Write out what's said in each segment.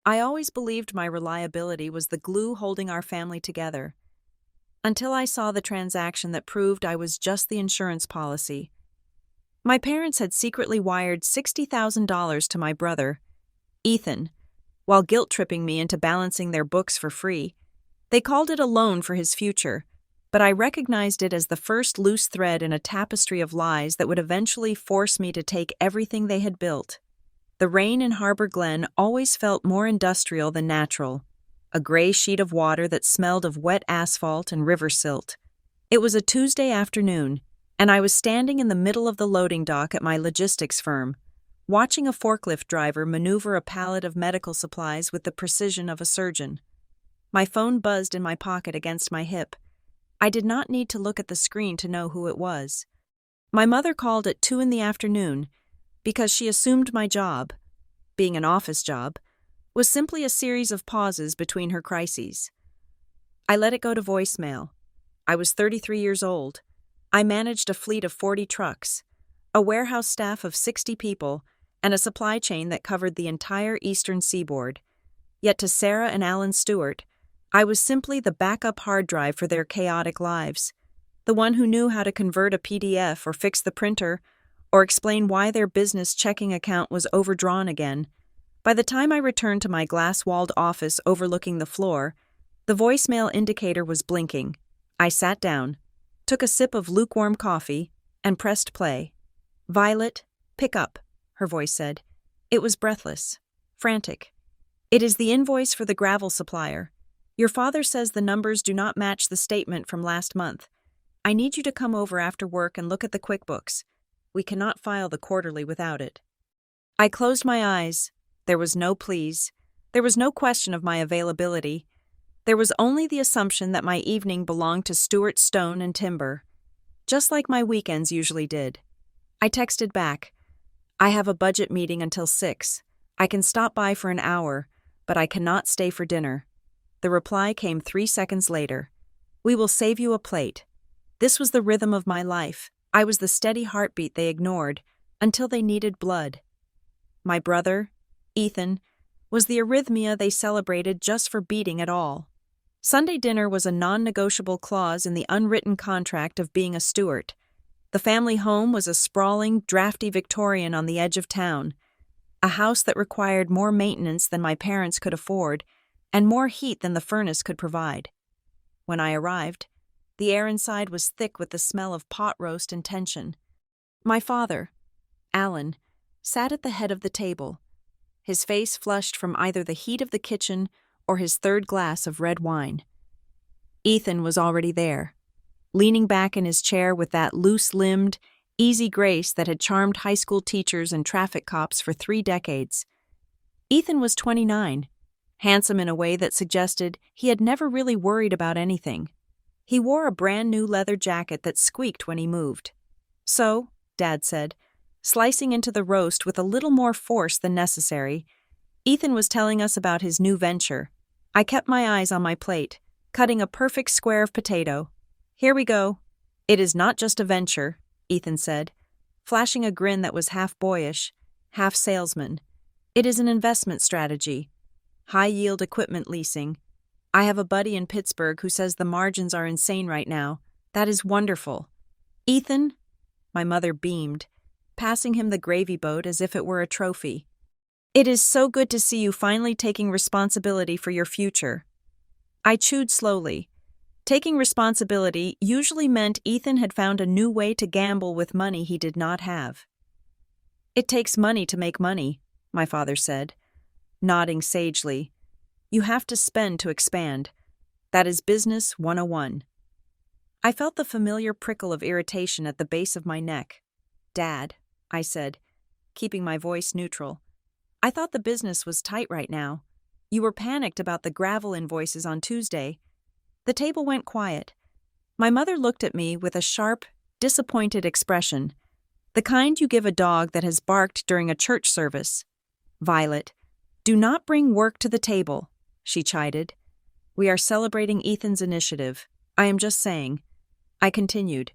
I always believed my reliability was the glue holding our family together, until I saw the transaction that proved I was just the insurance policy. My parents had secretly wired $60,000 to my brother, Ethan, while guilt-tripping me into balancing their books for free. They called it a loan for his future, but I recognized it as the first loose thread in a tapestry of lies that would eventually force me to take everything they had built. The rain in Harbor Glen always felt more industrial than natural, a gray sheet of water that smelled of wet asphalt and river silt. It was a Tuesday afternoon, and I was standing in the middle of the loading dock at my logistics firm, watching a forklift driver maneuver a pallet of medical supplies with the precision of a surgeon. My phone buzzed in my pocket against my hip. I did not need to look at the screen to know who it was. My mother called at 2 in the afternoon because she assumed my job, being an office job, was simply a series of pauses between her crises. I let it go to voicemail. I was 33 years old. I managed a fleet of 40 trucks, a warehouse staff of 60 people, and a supply chain that covered the entire eastern seaboard. Yet to Sarah and Alan Stewart, I was simply the backup hard drive for their chaotic lives, the one who knew how to convert a PDF or fix the printer or explain why their business checking account was overdrawn again. By the time I returned to my glass-walled office overlooking the floor, the voicemail indicator was blinking. I sat down, took a sip of lukewarm coffee, and pressed play. "Violet, pick up," her voice said. It was breathless, frantic. "It is the invoice for the gravel supplier. Your father says the numbers do not match the statement from last month. I need you to come over after work and look at the QuickBooks. We cannot file the quarterly without it." I closed my eyes. There was no please. There was no question of my availability. There was only the assumption that my evening belonged to Stuart Stone and Timber, just like my weekends usually did. I texted back, "I have a budget meeting until 6. I can stop by for an hour, but I cannot stay for dinner." The reply came 3 seconds later. "We will save you a plate." This was the rhythm of my life. I was the steady heartbeat they ignored until they needed blood. My brother, Ethan, was the arrhythmia they celebrated just for beating at all. Sunday dinner was a non-negotiable clause in the unwritten contract of being a Stewart. The family home was a sprawling, drafty Victorian on the edge of town, a house that required more maintenance than my parents could afford and more heat than the furnace could provide. When I arrived, the air inside was thick with the smell of pot roast and tension. My father, Alan, sat at the head of the table, his face flushed from either the heat of the kitchen or his third glass of red wine. Ethan was already there, leaning back in his chair with that loose-limbed, easy grace that had charmed high school teachers and traffic cops for 3 decades. Ethan was 29, handsome in a way that suggested he had never really worried about anything. He wore a brand-new leather jacket that squeaked when he moved. "So," Dad said, slicing into the roast with a little more force than necessary, Ethan was telling us about his new venture. I kept my eyes on my plate, cutting a perfect square of potato. "Here we go." "It is not just a venture," Ethan said, flashing a grin that was half boyish, half salesman. "It is an investment strategy. High-yield equipment leasing. I have a buddy in Pittsburgh who says the margins are insane right now. That is wonderful." "Ethan?" My mother beamed, passing him the gravy boat as if it were a trophy. "It is so good to see you finally taking responsibility for your future." I chewed slowly. Taking responsibility usually meant Ethan had found a new way to gamble with money he did not have. "It takes money to make money," my father said, nodding sagely. "You have to spend to expand. That is business 101. I felt the familiar prickle of irritation at the base of my neck. "Dad," I said, keeping my voice neutral, "I thought the business was tight right now. You were panicked about the gravel invoices on Tuesday." The table went quiet. My mother looked at me with a sharp, disappointed expression, the kind you give a dog that has barked during a church service. "Violet, do not bring work to the table," she chided. "We are celebrating Ethan's initiative. I am just saying." I continued,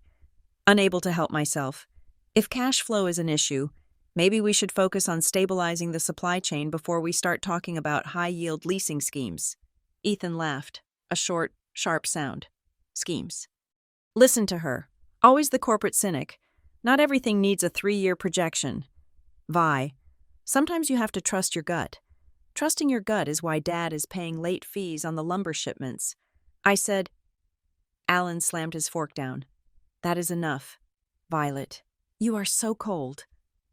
unable to help myself. "If cash flow is an issue, Maybe we should focus on stabilizing the supply chain before we start talking about high-yield leasing schemes. Ethan laughed, a short, sharp sound. Schemes. Listen to her. Always the corporate cynic. Not everything needs a 3-year projection. Vi, sometimes you have to trust your gut. Trusting your gut is why Dad is paying late fees on the lumber shipments. I said. Alan slammed his fork down. That is enough. Violet, you are so cold,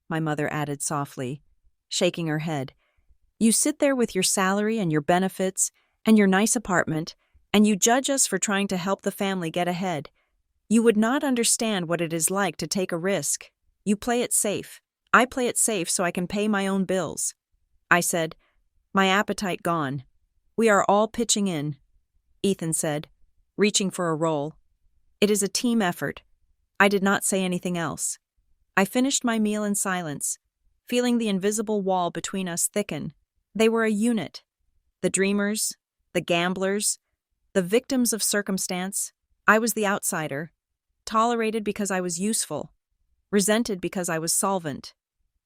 my mother added softly, shaking her head. You sit there with your salary and your benefits and your nice apartment, and you judge us for trying to help the family get ahead. You would not understand what it is like to take a risk. You play it safe. I play it safe so I can pay my own bills. I said, my appetite gone. We are all pitching in. Ethan said, reaching for a roll. It is a team effort. I did not say anything else. I finished my meal in silence, feeling the invisible wall between us thicken. They were a unit. The dreamers, the gamblers, the victims of circumstance. I was the outsider, tolerated because I was useful, resented because I was solvent.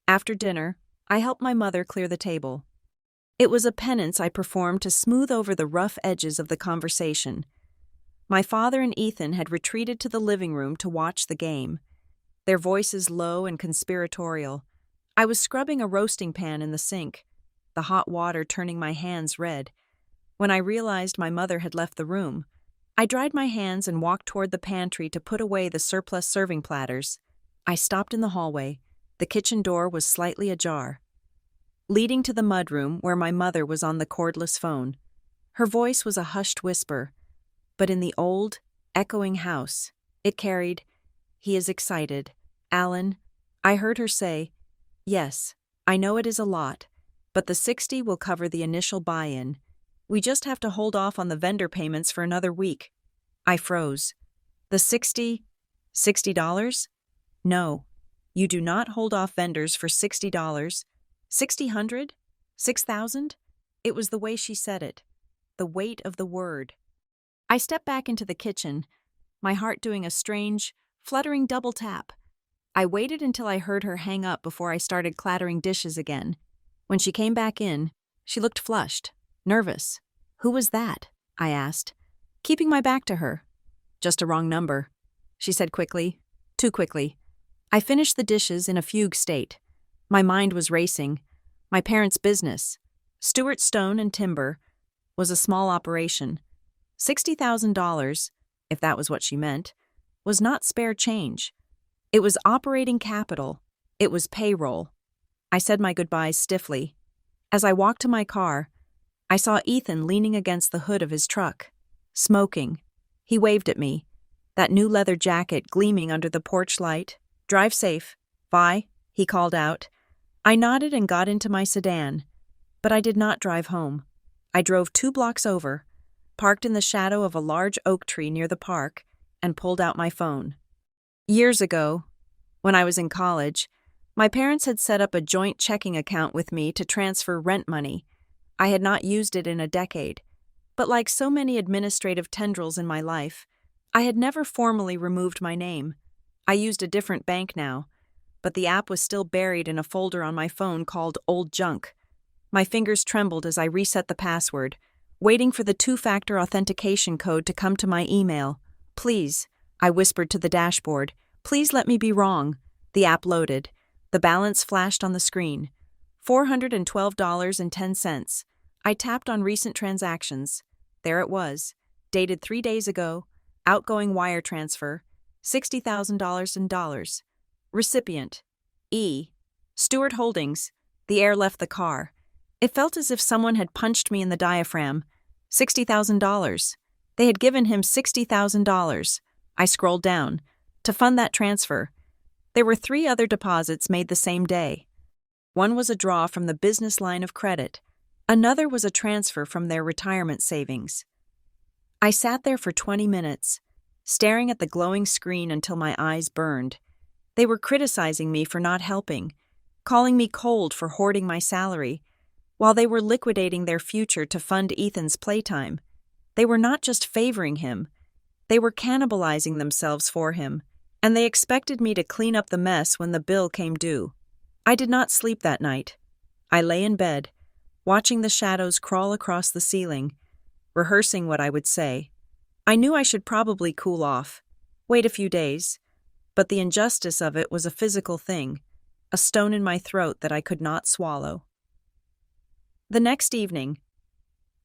After dinner, I helped my mother clear the table. It was a penance I performed to smooth over the rough edges of the conversation. My father and Ethan had retreated to the living room to watch the game, their voices low and conspiratorial. I was scrubbing a roasting pan in the sink, the hot water turning my hands red. When I realized my mother had left the room, I dried my hands and walked toward the pantry to put away the surplus serving platters. I stopped in the hallway. The kitchen door was slightly ajar, leading to the mudroom where my mother was on the cordless phone. Her voice was a hushed whisper, but in the old, echoing house, it carried, "He is excited. Alan," I heard her say, "Yes, I know it is a lot, but the 60 will cover the initial buy-in. We just have to hold off on the vendor payments for another week." I froze. The $60? No, you do not hold off vendors for $60. 600? 6,000? It was the way she said it, the weight of the word. I stepped back into the kitchen, my heart doing a strange, fluttering double tap. I waited until I heard her hang up before I started clattering dishes again. When she came back in, she looked flushed, nervous. "Who was that?" I asked, keeping my back to her. "Just a wrong number," she said quickly, too quickly. I finished the dishes in a fugue state. My mind was racing. My parents' business, Stewart Stone and Timber, was a small operation. $60,000, if that was what she meant, was not spare change. It was operating capital. It was payroll. I said my goodbyes stiffly. As I walked to my car, I saw Ethan leaning against the hood of his truck, smoking. He waved at me, that new leather jacket gleaming under the porch light. "Drive safe, Vi," he called out. I nodded and got into my sedan, but I did not drive home. I drove 2 blocks over, parked in the shadow of a large oak tree near the park, and pulled out my phone. Years ago, when I was in college, my parents had set up a joint checking account with me to transfer rent money. I had not used it in a decade, but like so many administrative tendrils in my life, I had never formally removed my name. I used a different bank now, but the app was still buried in a folder on my phone called Old Junk. My fingers trembled as I reset the password, waiting for the 2-factor authentication code to come to my email. "Please," I whispered to the dashboard, "please let me be wrong." The app loaded. The balance flashed on the screen. $412.10. I tapped on recent transactions. There it was, dated 3 days ago, outgoing wire transfer, $60,000 in dollars. Recipient, E. Stewart Holdings. The air left the car. It felt as if someone had punched me in the diaphragm. $60,000. They had given him $60,000. I scrolled down. To fund that transfer. There were 3 other deposits made the same day. One was a draw from the business line of credit. Another was a transfer from their retirement savings. I sat there for 20 minutes, staring at the glowing screen until my eyes burned. They were criticizing me for not helping, calling me cold for hoarding my salary, while they were liquidating their future to fund Ethan's playtime. They were not just favoring him, they were cannibalizing themselves for him, and they expected me to clean up the mess when the bill came due. I did not sleep that night. I lay in bed, watching the shadows crawl across the ceiling, rehearsing what I would say. I knew I should probably cool off, wait a few days, but the injustice of it was a physical thing, a stone in my throat that I could not swallow. The next evening,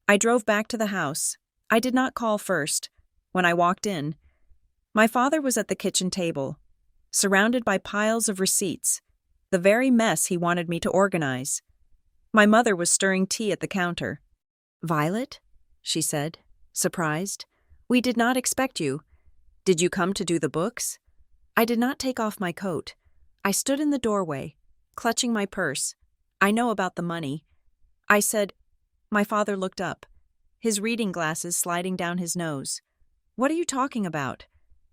I drove back to the house. I did not call first. When I walked in, my father was at the kitchen table, surrounded by piles of receipts, the very mess he wanted me to organize. My mother was stirring tea at the counter. "Violet?" she said, surprised. "We did not expect you. Did you come to do the books?" I did not take off my coat. I stood in the doorway, clutching my purse. "I know about the money," I said. My father looked up, his reading glasses sliding down his nose. "What are you talking about?"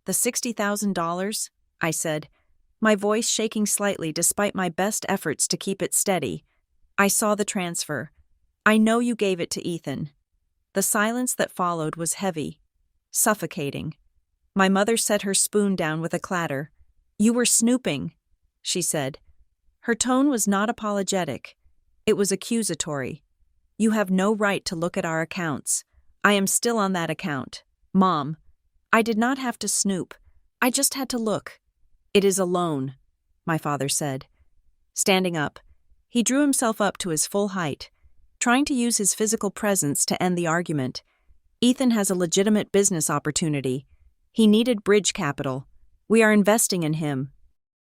"The $60,000, I said, my voice shaking slightly despite my best efforts to keep it steady. "I saw the transfer. I know you gave it to Ethan." The silence that followed was heavy, suffocating. My mother set her spoon down with a clatter. "You were snooping," she said. Her tone was not apologetic. It was accusatory. "You have no right to look at our accounts. I am still on that account. Mom, I did not have to snoop. I just had to look." "It is a loan," my father said. Standing up, he drew himself up to his full height, trying to use his physical presence to end the argument. "Ethan has a legitimate business opportunity. He needed bridge capital. We are investing in him."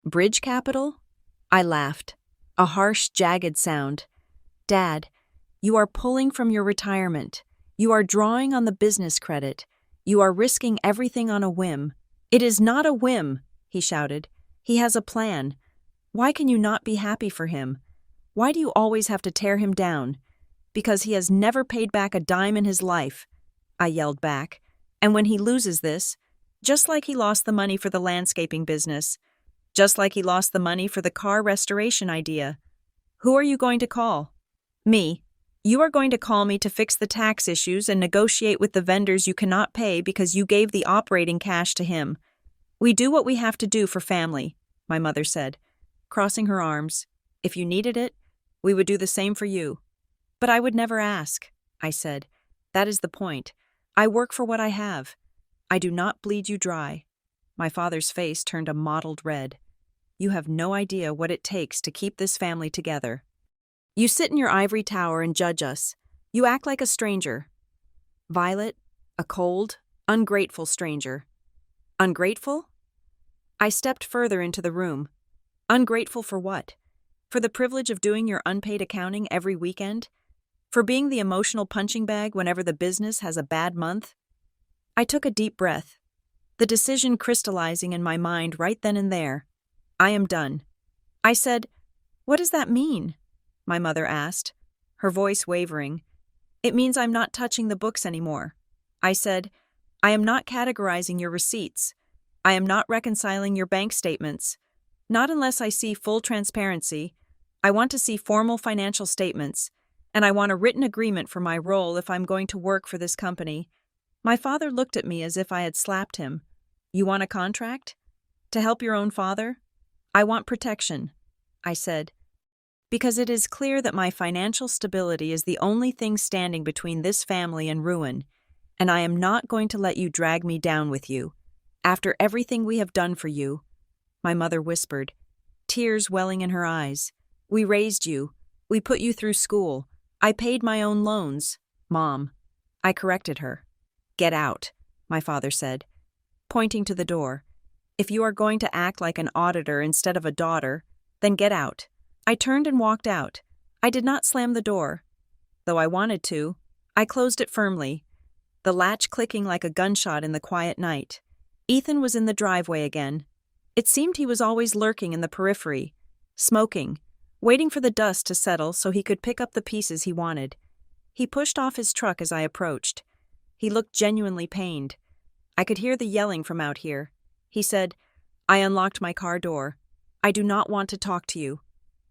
"Bridge capital?" I laughed, a harsh, jagged sound. "Dad, you are pulling from your retirement. You are drawing on the business credit. You are risking everything on a whim." "It is not a whim," he shouted. "He has a plan. Why can you not be happy for him? Why do you always have to tear him down?" "Because he has never paid back a dime in his life," I yelled back. "And when he loses this, just like he lost the money for the landscaping business, just like he lost the money for the car restoration idea, who are you going to call?" "Me. You are going to call me to fix the tax issues and negotiate with the vendors you cannot pay because you gave the operating cash to him. We do what we have to do for family," my mother said, crossing her arms. "If you needed it, we would do the same for you." "But I would never ask," I said. "That is the point. I work for what I have. I do not bleed you dry." My father's face turned a mottled red. "You have no idea what it takes to keep this family together. You sit in your ivory tower and judge us. You act like a stranger. Violet, a cold, ungrateful stranger." "Ungrateful?" I stepped further into the room. "Ungrateful for what? For the privilege of doing your unpaid accounting every weekend? For being the emotional punching bag whenever the business has a bad month?" I took a deep breath, the decision crystallizing in my mind right then and there. "I am done." I said. "What does that mean?" my mother asked, her voice wavering. "It means I'm not touching the books anymore." I said. "I am not categorizing your receipts. I am not reconciling your bank statements. Not unless I see full transparency. I want to see formal financial statements, and I want a written agreement for my role if I'm going to work for this company." My father looked at me as if I had slapped him. "You want a contract? To help your own father?" "I want protection," I said, "because it is clear that my financial stability is the only thing standing between this family and ruin, and I am not going to let you drag me down with you. After everything we have done for you," my mother whispered, tears welling in her eyes. "We raised you. We put you through school. I paid my own loans." "Mom," I corrected her. "Get out," my father said, pointing to the door. "If you are going to act like an auditor instead of a daughter, then get out." I turned and walked out. I did not slam the door. Though I wanted to, I closed it firmly, the latch clicking like a gunshot in the quiet night. Ethan was in the driveway again. It seemed he was always lurking in the periphery, smoking, waiting for the dust to settle so he could pick up the pieces he wanted. He pushed off his truck as I approached. He looked genuinely pained. I could hear the yelling from out here. He said. I unlocked my car door. "I do not want to talk to you."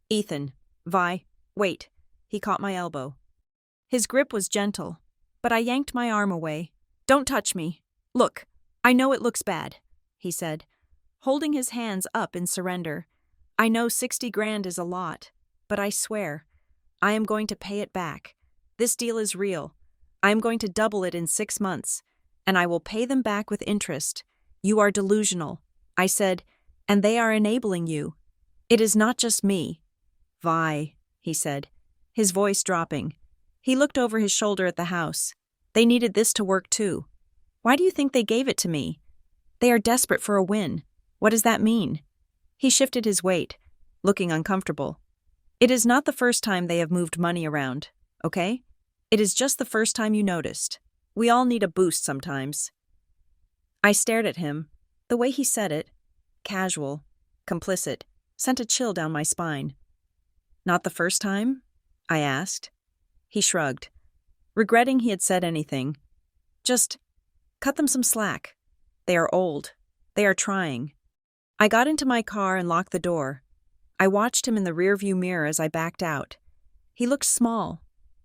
"Ethan, wait." He caught my elbow. His grip was gentle, but I yanked my arm away. "Don't touch me. Look, I know it looks bad," he said, holding his hands up in surrender. I know 60 grand is a lot, but I swear, I am going to pay it back. This deal is real. I am going to double it in 6 months, and I will pay them back with interest. You are delusional, I said, and they are enabling you. It is not just me. Vi, he said, his voice dropping. He looked over his shoulder at the house. They needed this to work too. Why do you think they gave it to me? They are desperate for a win. What does that mean? He shifted his weight, looking uncomfortable. It is not the first time they have moved money around, okay? It is just the first time you noticed. We all need a boost sometimes. I stared at him. The way he said it, casual, complicit, sent a chill down my spine. Not the first time? I asked. He shrugged, regretting he had said anything. Just cut them some slack. They are old. They are trying. I got into my car and locked the door. I watched him in the rearview mirror as I backed out. He looked small,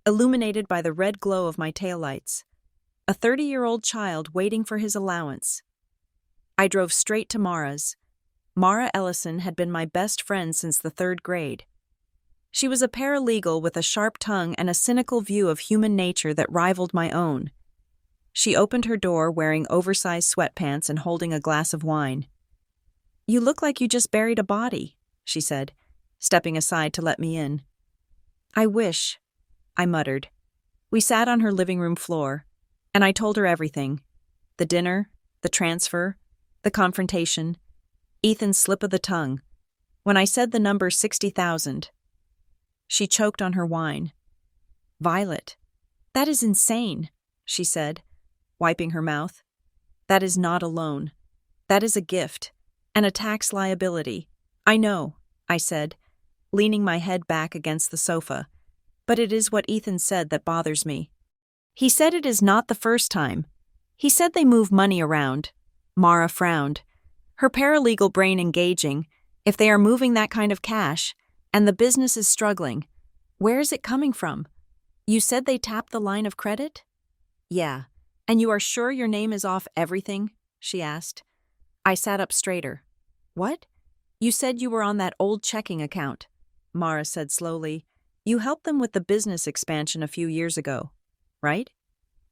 illuminated by the red glow of my taillights. A 30-year-old child waiting for his allowance. I drove straight to Mara's. Mara Ellison had been my best friend since the 3rd grade. She was a paralegal with a sharp tongue and a cynical view of human nature that rivaled my own. She opened her door wearing oversized sweatpants and holding a glass of wine. "You look like you just buried a body," she said, stepping aside to let me in. "I wish," I muttered. We sat on her living room floor, and I told her everything. The dinner, the transfer, the confrontation, Ethan's slip of the tongue. When I said the number 60,000, she choked on her wine. "Violet, that is insane," she said, wiping her mouth. "That is not a loan. That is a gift, and a tax liability." "I know," I said, leaning my head back against the sofa. "But it is what Ethan said that bothers me. He said it is not the first time. He said they move money around." Mara frowned, her paralegal brain engaging. "If they are moving that kind of cash, and the business is struggling, where is it coming from? You said they tapped the line of credit?" "Yeah. And you are sure your name is off everything?" she asked. I sat up straighter. "What? You said you were on that old checking account," Mara said slowly. "You helped them with the business expansion a few years ago, right?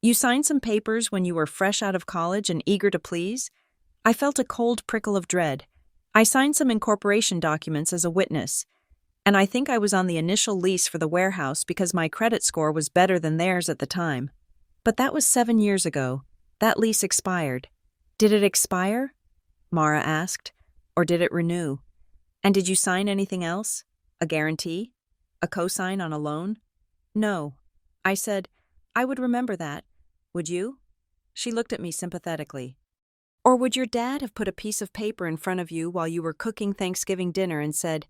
You signed some papers when you were fresh out of college and eager to please?" I felt a cold prickle of dread. "I signed some incorporation documents as a witness, and I think I was on the initial lease for the warehouse because my credit score was better than theirs at the time. But that was 7 years ago. That lease expired." "Did it expire?" Mara asked. "Or did it renew? And did you sign anything else? A guarantee? A cosign on a loan?" "No." I said, "I would remember that. Would you?" She looked at me sympathetically. "Or would your dad have put a piece of paper in front of you while you were cooking Thanksgiving dinner and said,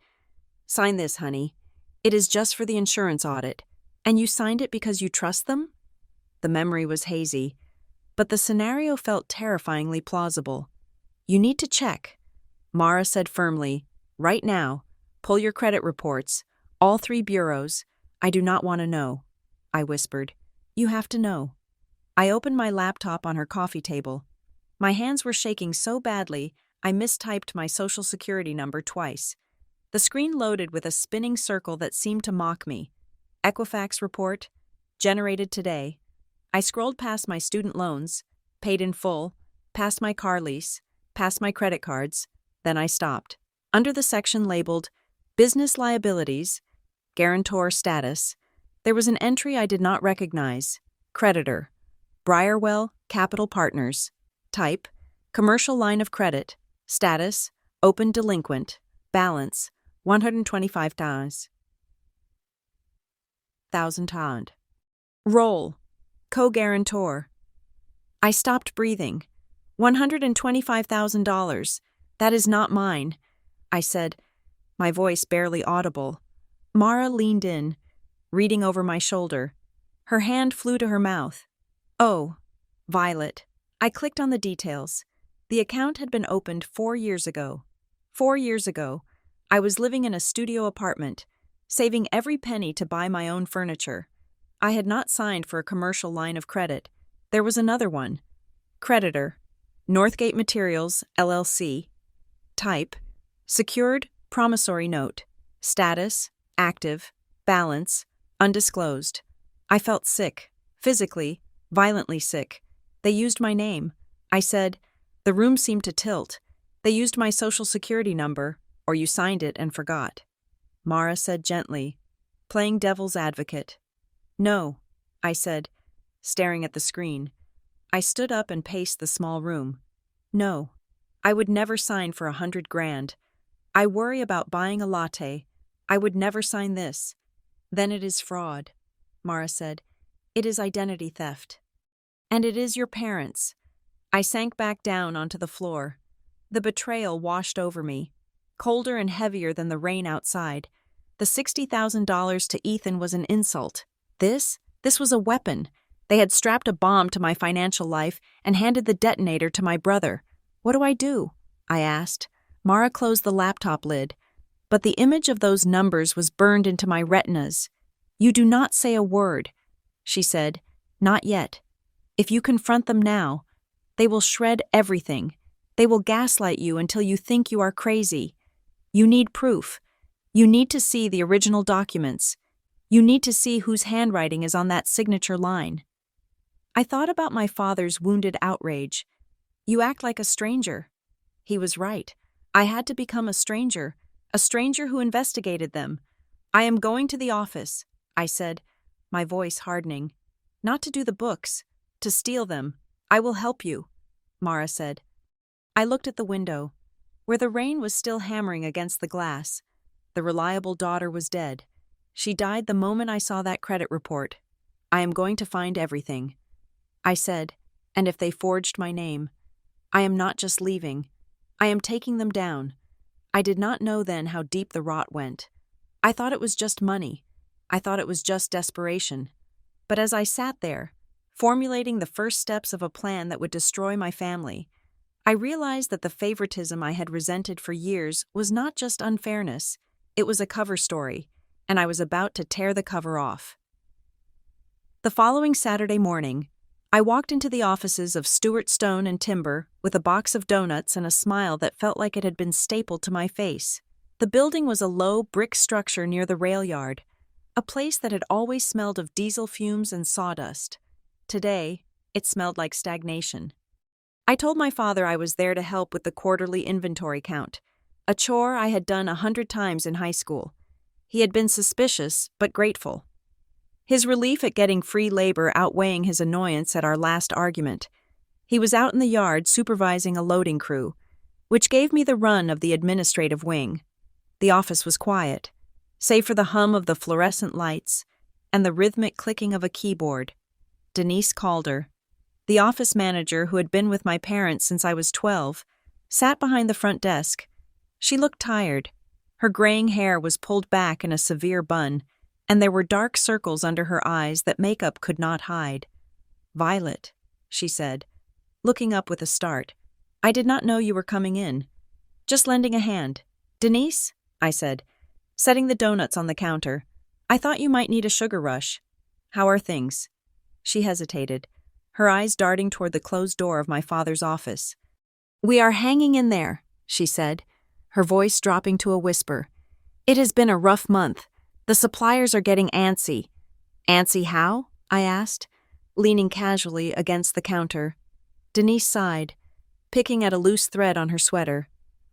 'Sign this, honey. It is just for the insurance audit,' and you signed it because you trust them?" The memory was hazy, but the scenario felt terrifyingly plausible. "You need to check," Mara said firmly. "Right now. Pull your credit reports. All 3 bureaus. I do not want to know." I whispered. "You have to know." I opened my laptop on her coffee table. My hands were shaking so badly, I mistyped my social security number twice. The screen loaded with a spinning circle that seemed to mock me. Equifax report, generated today. I scrolled past my student loans, paid in full, past my car lease, past my credit cards, then I stopped. Under the section labeled Business Liabilities, Guarantor Status, there was an entry I did not recognize. Creditor, Briarwell Capital Partners. Type, Commercial Line of Credit. Status, Open Delinquent. Balance, $125,000. Role, Co-Guarantor. I stopped breathing. $125,000. That is not mine, I said, my voice barely audible. Mara leaned in, reading over my shoulder. Her hand flew to her mouth. "Oh, Violet." I clicked on the details. The account had been opened 4 years ago. 4 years ago, I was living in a studio apartment, saving every penny to buy my own furniture. I had not signed for a commercial line of credit. There was another one. Creditor, Northgate Materials, LLC. Type, Secured Promissory note. Status, active, balance, undisclosed. I felt sick, physically, violently sick. They used my name. I said, the room seemed to tilt. They used my social security number, or you signed it and forgot. Mara said gently, playing devil's advocate. No, I said, staring at the screen. I stood up and paced the small room. No, I would never sign for $100,000. I worry about buying a latte. I would never sign this. Then it is fraud, Mara said. It is identity theft. And it is your parents. I sank back down onto the floor. The betrayal washed over me, colder and heavier than the rain outside. The $60,000 to Ethan was an insult. This was a weapon. They had strapped a bomb to my financial life and handed the detonator to my brother. What do I do? I asked. Mara closed the laptop lid, but the image of those numbers was burned into my retinas. You do not say a word, she said. Not yet. If you confront them now, they will shred everything. They will gaslight you until you think you are crazy. You need proof. You need to see the original documents. You need to see whose handwriting is on that signature line. I thought about my father's wounded outrage. You act like a stranger. He was right. I had to become a stranger who investigated them. I am going to the office, I said, my voice hardening. Not to do the books, to steal them. I will help you, Mara said. I looked at the window, where the rain was still hammering against the glass. The reliable daughter was dead. She died the moment I saw that credit report. I am going to find everything. I said, and if they forged my name, I am not just leaving. I am taking them down. I did not know then how deep the rot went. I thought it was just money. I thought it was just desperation. But as I sat there, formulating the first steps of a plan that would destroy my family, I realized that the favoritism I had resented for years was not just unfairness, it was a cover story, and I was about to tear the cover off. The following Saturday morning, I walked into the offices of Stewart Stone and Timber with a box of donuts and a smile that felt like it had been stapled to my face. The building was a low brick structure near the rail yard, a place that had always smelled of diesel fumes and sawdust. Today, it smelled like stagnation. I told my father I was there to help with the quarterly inventory count, a chore I had done 100 times in high school. He had been suspicious, but grateful. His relief at getting free labor outweighing his annoyance at our last argument. He was out in the yard supervising a loading crew, which gave me the run of the administrative wing. The office was quiet, save for the hum of the fluorescent lights and the rhythmic clicking of a keyboard. Denise Calder, the office manager who had been with my parents since I was 12, sat behind the front desk. She looked tired. Her graying hair was pulled back in a severe bun, and there were dark circles under her eyes that makeup could not hide. "Violet," she said, looking up with a start. "I did not know you were coming in. Just lending a hand." "Denise?" I said, setting the donuts on the counter. "I thought you might need a sugar rush. How are things?" She hesitated, her eyes darting toward the closed door of my father's office. "We are hanging in there," she said, her voice dropping to a whisper. "It has been a rough month. The suppliers are getting antsy." "Antsy how?" I asked, leaning casually against the counter. Denise sighed, picking at a loose thread on her sweater.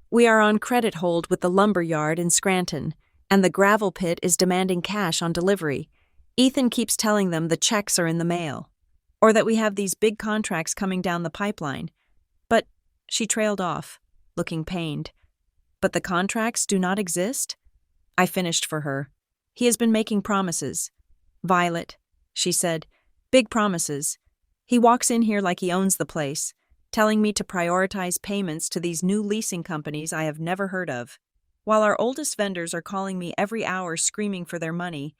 "We are on credit hold with the lumber yard in Scranton, and the gravel pit is demanding cash on delivery. Ethan keeps telling them the checks are in the mail, or that we have these big contracts coming down the pipeline. But," she trailed off, looking pained. "But the contracts do not exist?" I finished for her. "He has been making promises." "Violet," she said, "big promises. He walks in here like he owns the place, telling me to prioritize payments to these new leasing companies I have never heard of. While our oldest vendors are calling me every hour screaming for their money,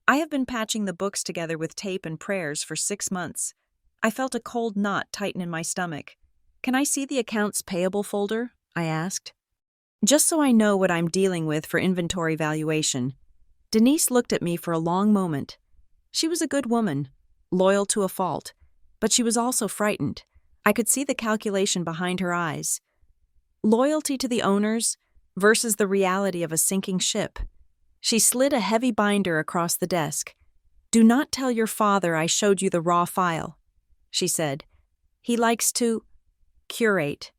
I have been patching the books together with tape and prayers for 6 months. I felt a cold knot tighten in my stomach. "Can I see the accounts payable folder?" I asked. "Just so I know what I'm dealing with for inventory valuation." Denise looked at me for a long moment. She was a good woman, loyal to a fault, but she was also frightened. I could see the calculation behind her eyes. Loyalty to the owners, versus the reality of a sinking ship. She slid a heavy binder across the desk. "Do not tell your father I showed you the raw file," she said. "He likes to curate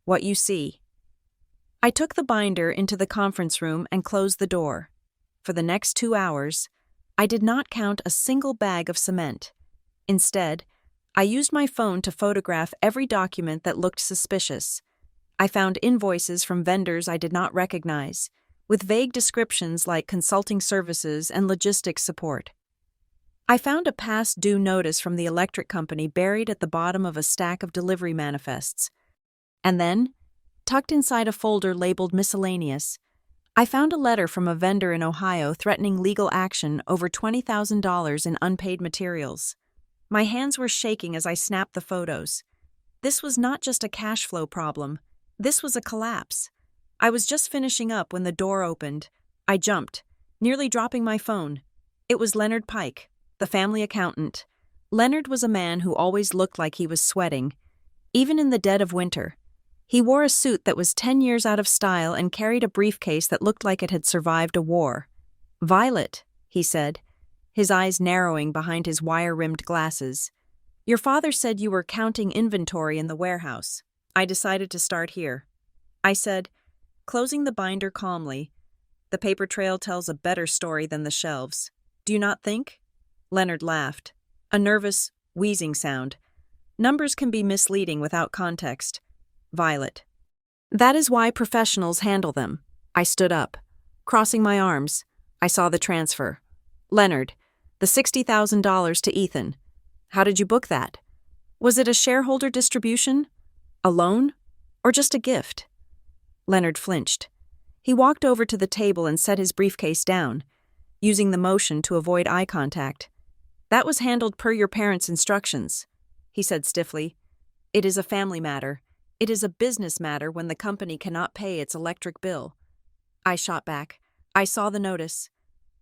what you see." I took the binder into the conference room and closed the door. For the next 2 hours, I did not count a single bag of cement. Instead, I used my phone to photograph every document that looked suspicious. I found invoices from vendors I did not recognize, with vague descriptions like consulting services and logistics support. I found a past due notice from the electric company buried at the bottom of a stack of delivery manifests. And then, tucked inside a folder labeled miscellaneous, I found a letter from a vendor in Ohio threatening legal action over $20,000 in unpaid materials. My hands were shaking as I snapped the photos. This was not just a cash flow problem. This was a collapse. I was just finishing up when the door opened. I jumped, nearly dropping my phone. It was Leonard Pike, the family accountant. Leonard was a man who always looked like he was sweating, even in the dead of winter. He wore a suit that was 10 years out of style and carried a briefcase that looked like it had survived a war. "Violet," he said, his eyes narrowing behind his wire-rimmed glasses. "Your father said you were counting inventory in the warehouse. I decided to start here." I said, closing the binder calmly. "The paper trail tells a better story than the shelves. Do you not think?" Leonard laughed, a nervous, wheezing sound. "Numbers can be misleading without context, Violet. That is why professionals handle them." I stood up. Crossing my arms, I saw the transfer. "Leonard, the $60,000 to Ethan. How did you book that? Was it a shareholder distribution? A loan? Or just a gift?" Leonard flinched. He walked over to the table and set his briefcase down, using the motion to avoid eye contact. "That was handled per your parents' instructions," he said stiffly. "It is a family matter. It is a business matter when the company cannot pay its electric bill." I shot back. I saw the notice.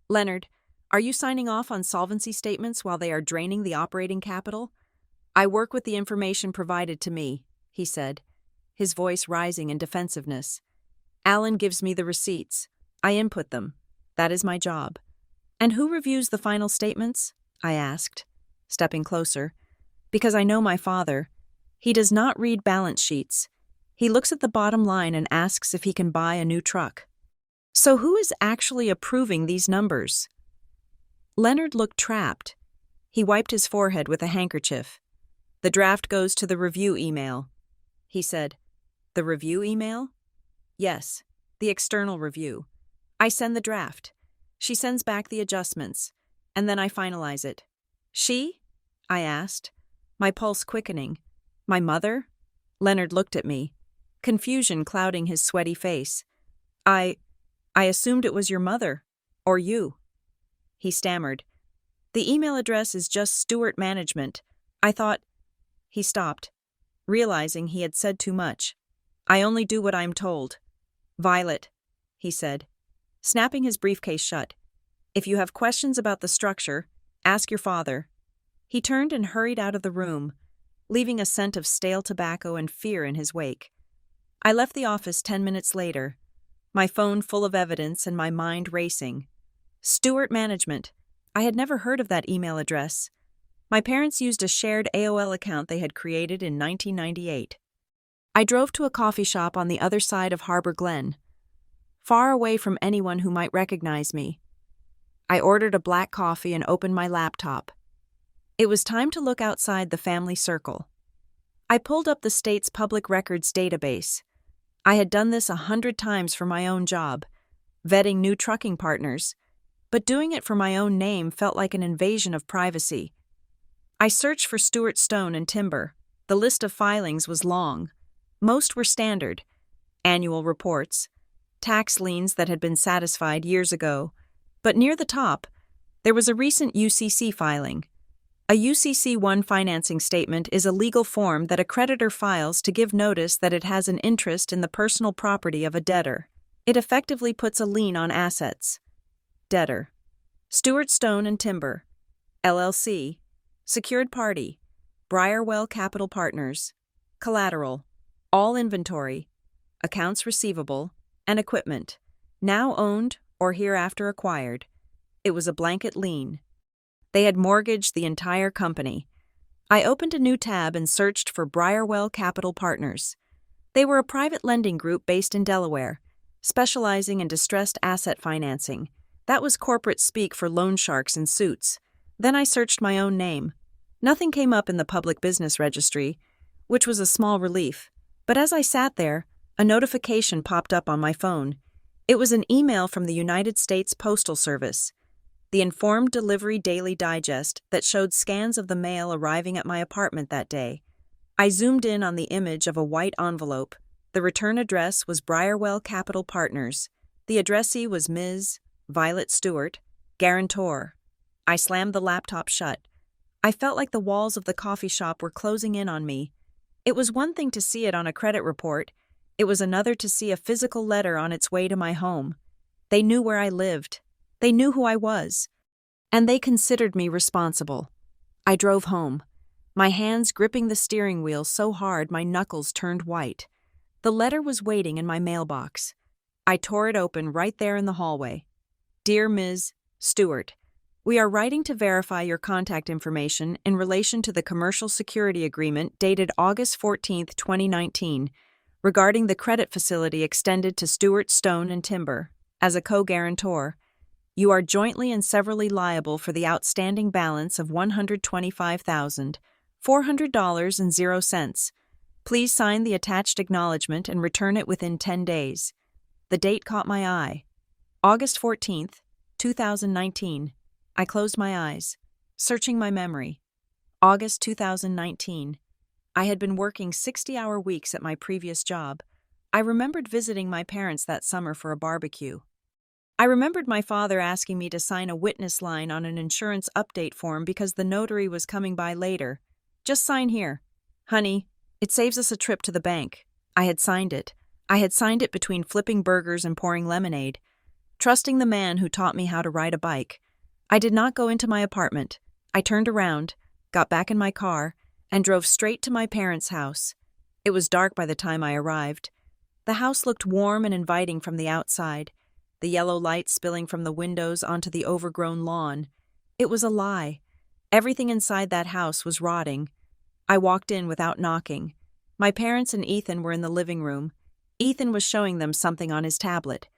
"Leonard, are you signing off on solvency statements while they are draining the operating capital?" "I work with the information provided to me," he said, his voice rising in defensiveness. "Alan gives me the receipts. I input them. That is my job." "And who reviews the final statements?" I asked, stepping closer. "Because I know my father. He does not read balance sheets. He looks at the bottom line and asks if he can buy a new truck." "So who is actually approving these numbers?" Leonard looked trapped. He wiped his forehead with a handkerchief. "The draft goes to the review email," he said. "The review email?" "Yes, the external review. I send the draft. She sends back the adjustments, and then I finalize it." "She?" I asked, my pulse quickening. "My mother?" Leonard looked at me, confusion clouding his sweaty face. I assumed it was your mother, or you." He stammered. "The email address is just Stewart Management. I thought—" He stopped, realizing he had said too much. "I only do what I'm told." "Violet," he said, snapping his briefcase shut. "If you have questions about the structure, ask your father." He turned and hurried out of the room, leaving a scent of stale tobacco and fear in his wake. I left the office 10 minutes later, my phone full of evidence and my mind racing. Stewart Management. I had never heard of that email address. My parents used a shared AOL account they had created in 1998. I drove to a coffee shop on the other side of Harbor Glen, far away from anyone who might recognize me. I ordered a black coffee and opened my laptop. It was time to look outside the family circle. I pulled up the state's public records database. I had done this 100 times for my own job, vetting new trucking partners, but doing it for my own name felt like an invasion of privacy. I searched for Stewart Stone and Timber. The list of filings was long. Most were standard: annual reports, tax liens that had been satisfied years ago, but near the top, there was a recent UCC filing. A UCC-1 financing statement is a legal form that a creditor files to give notice that it has an interest in the personal property of a debtor. It effectively puts a lien on assets. Debtor: Stewart Stone and Timber, LLC, secured party, Briarwell Capital Partners, collateral, all inventory, accounts receivable, and equipment, now owned or hereafter acquired. It was a blanket lien. They had mortgaged the entire company. I opened a new tab and searched for Briarwell Capital Partners. They were a private lending group based in Delaware, specializing in distressed asset financing. That was corporate speak for loan sharks in suits. Then I searched my own name. Nothing came up in the public business registry, which was a small relief. But as I sat there, a notification popped up on my phone. It was an email from the United States Postal Service, the Informed Delivery Daily Digest that showed scans of the mail arriving at my apartment that day. I zoomed in on the image of a white envelope. The return address was Briarwell Capital Partners. The addressee was Ms. Violet Stewart, guarantor. I slammed the laptop shut. I felt like the walls of the coffee shop were closing in on me. It was one thing to see it on a credit report. It was another to see a physical letter on its way to my home. They knew where I lived. They knew who I was. And they considered me responsible. I drove home, my hands gripping the steering wheel so hard my knuckles turned white. The letter was waiting in my mailbox. I tore it open right there in the hallway. Dear Ms. Stewart, we are writing to verify your contact information in relation to the commercial security agreement dated August 14, 2019, regarding the credit facility extended to Stewart Stone and Timber as a co-guarantor. You are jointly and severally liable for the outstanding balance of $125,400.00. Please sign the attached acknowledgement and return it within 10 days. The date caught my eye. August 14th, 2019. I closed my eyes, searching my memory. August 2019. I had been working 60-hour weeks at my previous job. I remembered visiting my parents that summer for a barbecue. I remembered my father asking me to sign a witness line on an insurance update form because the notary was coming by later. Just sign here. Honey, it saves us a trip to the bank. I had signed it. I had signed it between flipping burgers and pouring lemonade, trusting the man who taught me how to ride a bike. I did not go into my apartment. I turned around, got back in my car, and drove straight to my parents' house. It was dark by the time I arrived. The house looked warm and inviting from the outside, the yellow light spilling from the windows onto the overgrown lawn. It was a lie. Everything inside that house was rotting. I walked in without knocking. My parents and Ethan were in the living room. Ethan was showing them something on his tablet.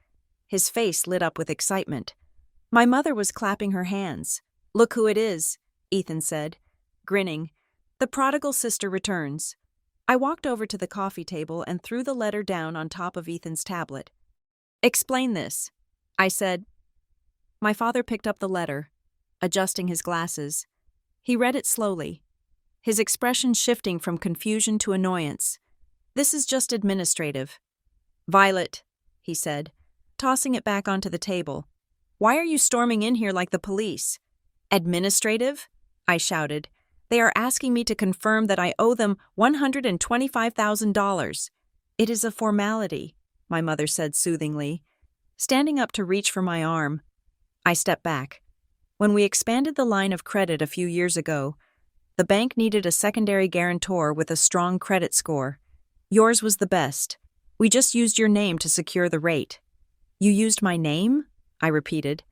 His face lit up with excitement. My mother was clapping her hands. Look who it is, Ethan said, grinning. The prodigal sister returns. I walked over to the coffee table and threw the letter down on top of Ethan's tablet. Explain this, I said. My father picked up the letter, adjusting his glasses. He read it slowly, his expression shifting from confusion to annoyance. This is just administrative. Violet, he said, tossing it back onto the table. Why are you storming in here like the police? Administrative? I shouted. They are asking me to confirm that I owe them $125,000. It is a formality, my mother said soothingly, standing up to reach for my arm. I stepped back. When we expanded the line of credit a few years ago, the bank needed a secondary guarantor with a strong credit score. Yours was the best. We just used your name to secure the rate. You used my name? I repeated,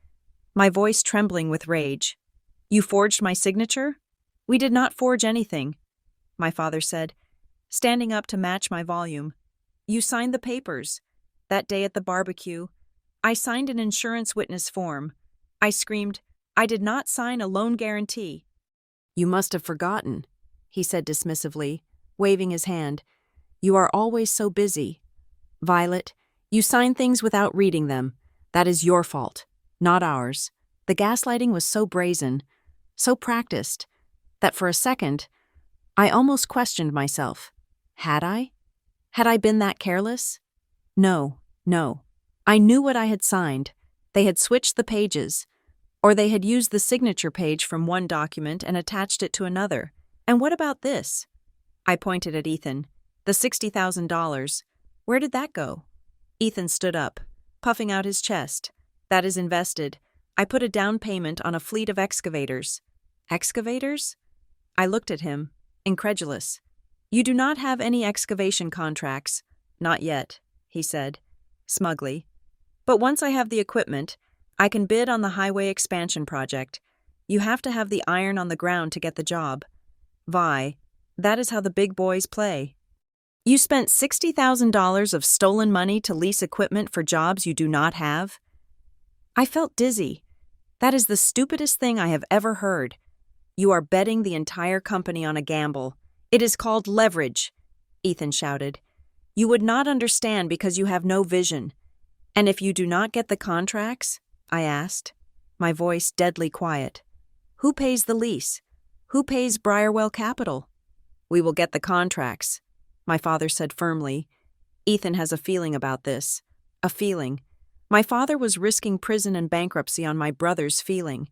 my voice trembling with rage. You forged my signature? We did not forge anything, my father said, standing up to match my volume. You signed the papers. That day at the barbecue, I signed an insurance witness form. I screamed, I did not sign a loan guarantee. You must have forgotten, he said dismissively, waving his hand. You are always so busy. Violet, you sign things without reading them. That is your fault, not ours. The gaslighting was so brazen, so practiced, that for a second, I almost questioned myself. Had I? Had I been that careless? No. I knew what I had signed. They had switched the pages, or they had used the signature page from one document and attached it to another. And what about this? I pointed at Ethan. The $60,000. Where did that go? Ethan stood up, puffing out his chest. That is invested. I put a down payment on a fleet of excavators. Excavators? I looked at him, incredulous. You do not have any excavation contracts. Not yet, he said. smugly. But once I have the equipment, I can bid on the highway expansion project. You have to have the iron on the ground to get the job. Vi, that is how the big boys play. You spent $60,000 of stolen money to lease equipment for jobs you do not have? I felt dizzy. That is the stupidest thing I have ever heard. You are betting the entire company on a gamble. It is called leverage, Ethan shouted. You would not understand because you have no vision. And if you do not get the contracts? I asked, my voice deadly quiet. Who pays the lease? Who pays Briarwell Capital? We will get the contracts, my father said firmly. Ethan has a feeling about this. A feeling. My father was risking prison and bankruptcy on my brother's feeling.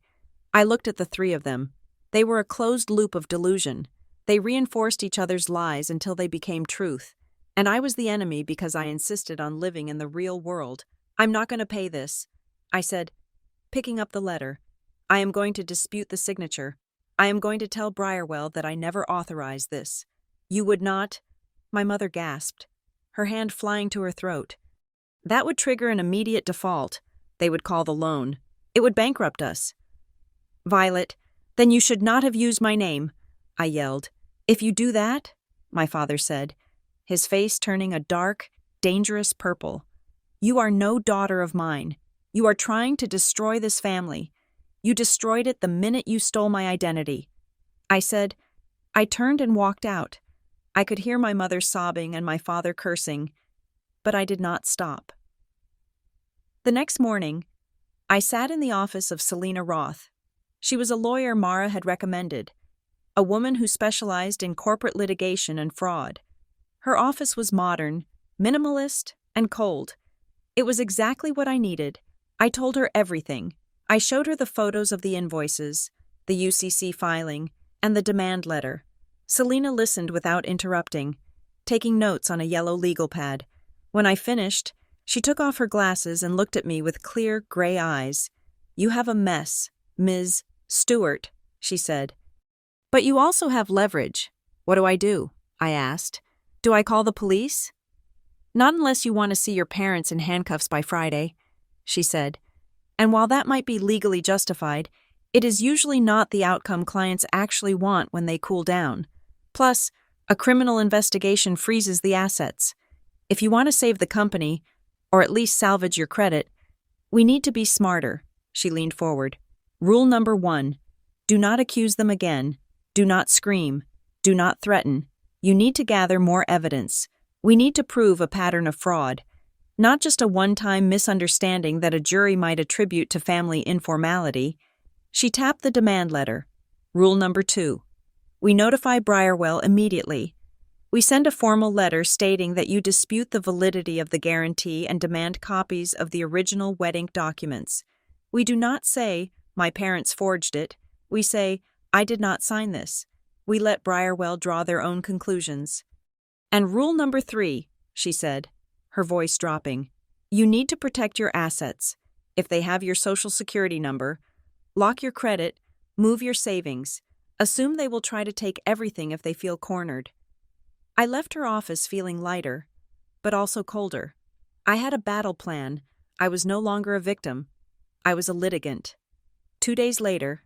I looked at the three of them. They were a closed loop of delusion. They reinforced each other's lies until they became truth. And I was the enemy because I insisted on living in the real world. I'm not going to pay this, I said, picking up the letter. I am going to dispute the signature. I am going to tell Briarwell that I never authorized this. You would not? My mother gasped, her hand flying to her throat. That would trigger an immediate default. They would call the loan. It would bankrupt us. Violet, then you should not have used my name, I yelled. If you do that, my father said, his face turning a dark, dangerous purple. You are no daughter of mine. You are trying to destroy this family. You destroyed it the minute you stole my identity. I said. I turned and walked out. I could hear my mother sobbing and my father cursing, but I did not stop. The next morning, I sat in the office of Selena Roth. She was a lawyer Mara had recommended, a woman who specialized in corporate litigation and fraud. Her office was modern, minimalist, and cold. It was exactly what I needed. I told her everything. I showed her the photos of the invoices, the UCC filing, and the demand letter. Selena listened without interrupting, taking notes on a yellow legal pad. When I finished, she took off her glasses and looked at me with clear, gray eyes. You have a mess, Ms. Stewart, she said. But you also have leverage. What do I do? I asked. Do I call the police? Not unless you want to see your parents in handcuffs by Friday, she said. And while that might be legally justified, it is usually not the outcome clients actually want when they cool down. Plus, a criminal investigation freezes the assets. If you want to save the company, or at least salvage your credit, we need to be smarter, she leaned forward. Rule number 1, do not accuse them again. Do not scream. Do not threaten. You need to gather more evidence. We need to prove a pattern of fraud, not just a one-time misunderstanding that a jury might attribute to family informality. She tapped the demand letter. Rule number 2. We notify Briarwell immediately. We send a formal letter stating that you dispute the validity of the guarantee and demand copies of the original wet ink documents. We do not say, my parents forged it. We say, I did not sign this. We let Briarwell draw their own conclusions. And rule number 3, she said, her voice dropping. You need to protect your assets. If they have your social security number, lock your credit, move your savings. Assume they will try to take everything if they feel cornered. I left her office feeling lighter, but also colder. I had a battle plan. I was no longer a victim. I was a litigant. 2 days later,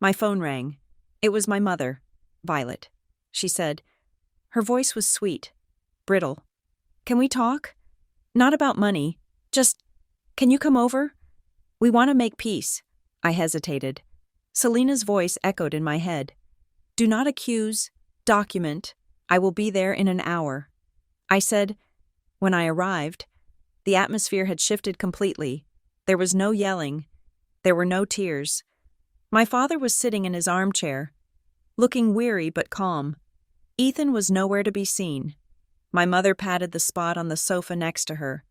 my phone rang. It was my mother, Violet. She said. Her voice was sweet, brittle. Can we talk? Not about money. Just, can you come over? We want to make peace. I hesitated. Selena's voice echoed in my head. Do not accuse, document. I will be there in an hour. I said. When I arrived, the atmosphere had shifted completely. There was no yelling. There were no tears. My father was sitting in his armchair, looking weary but calm. Ethan was nowhere to be seen. My mother patted the spot on the sofa next to her.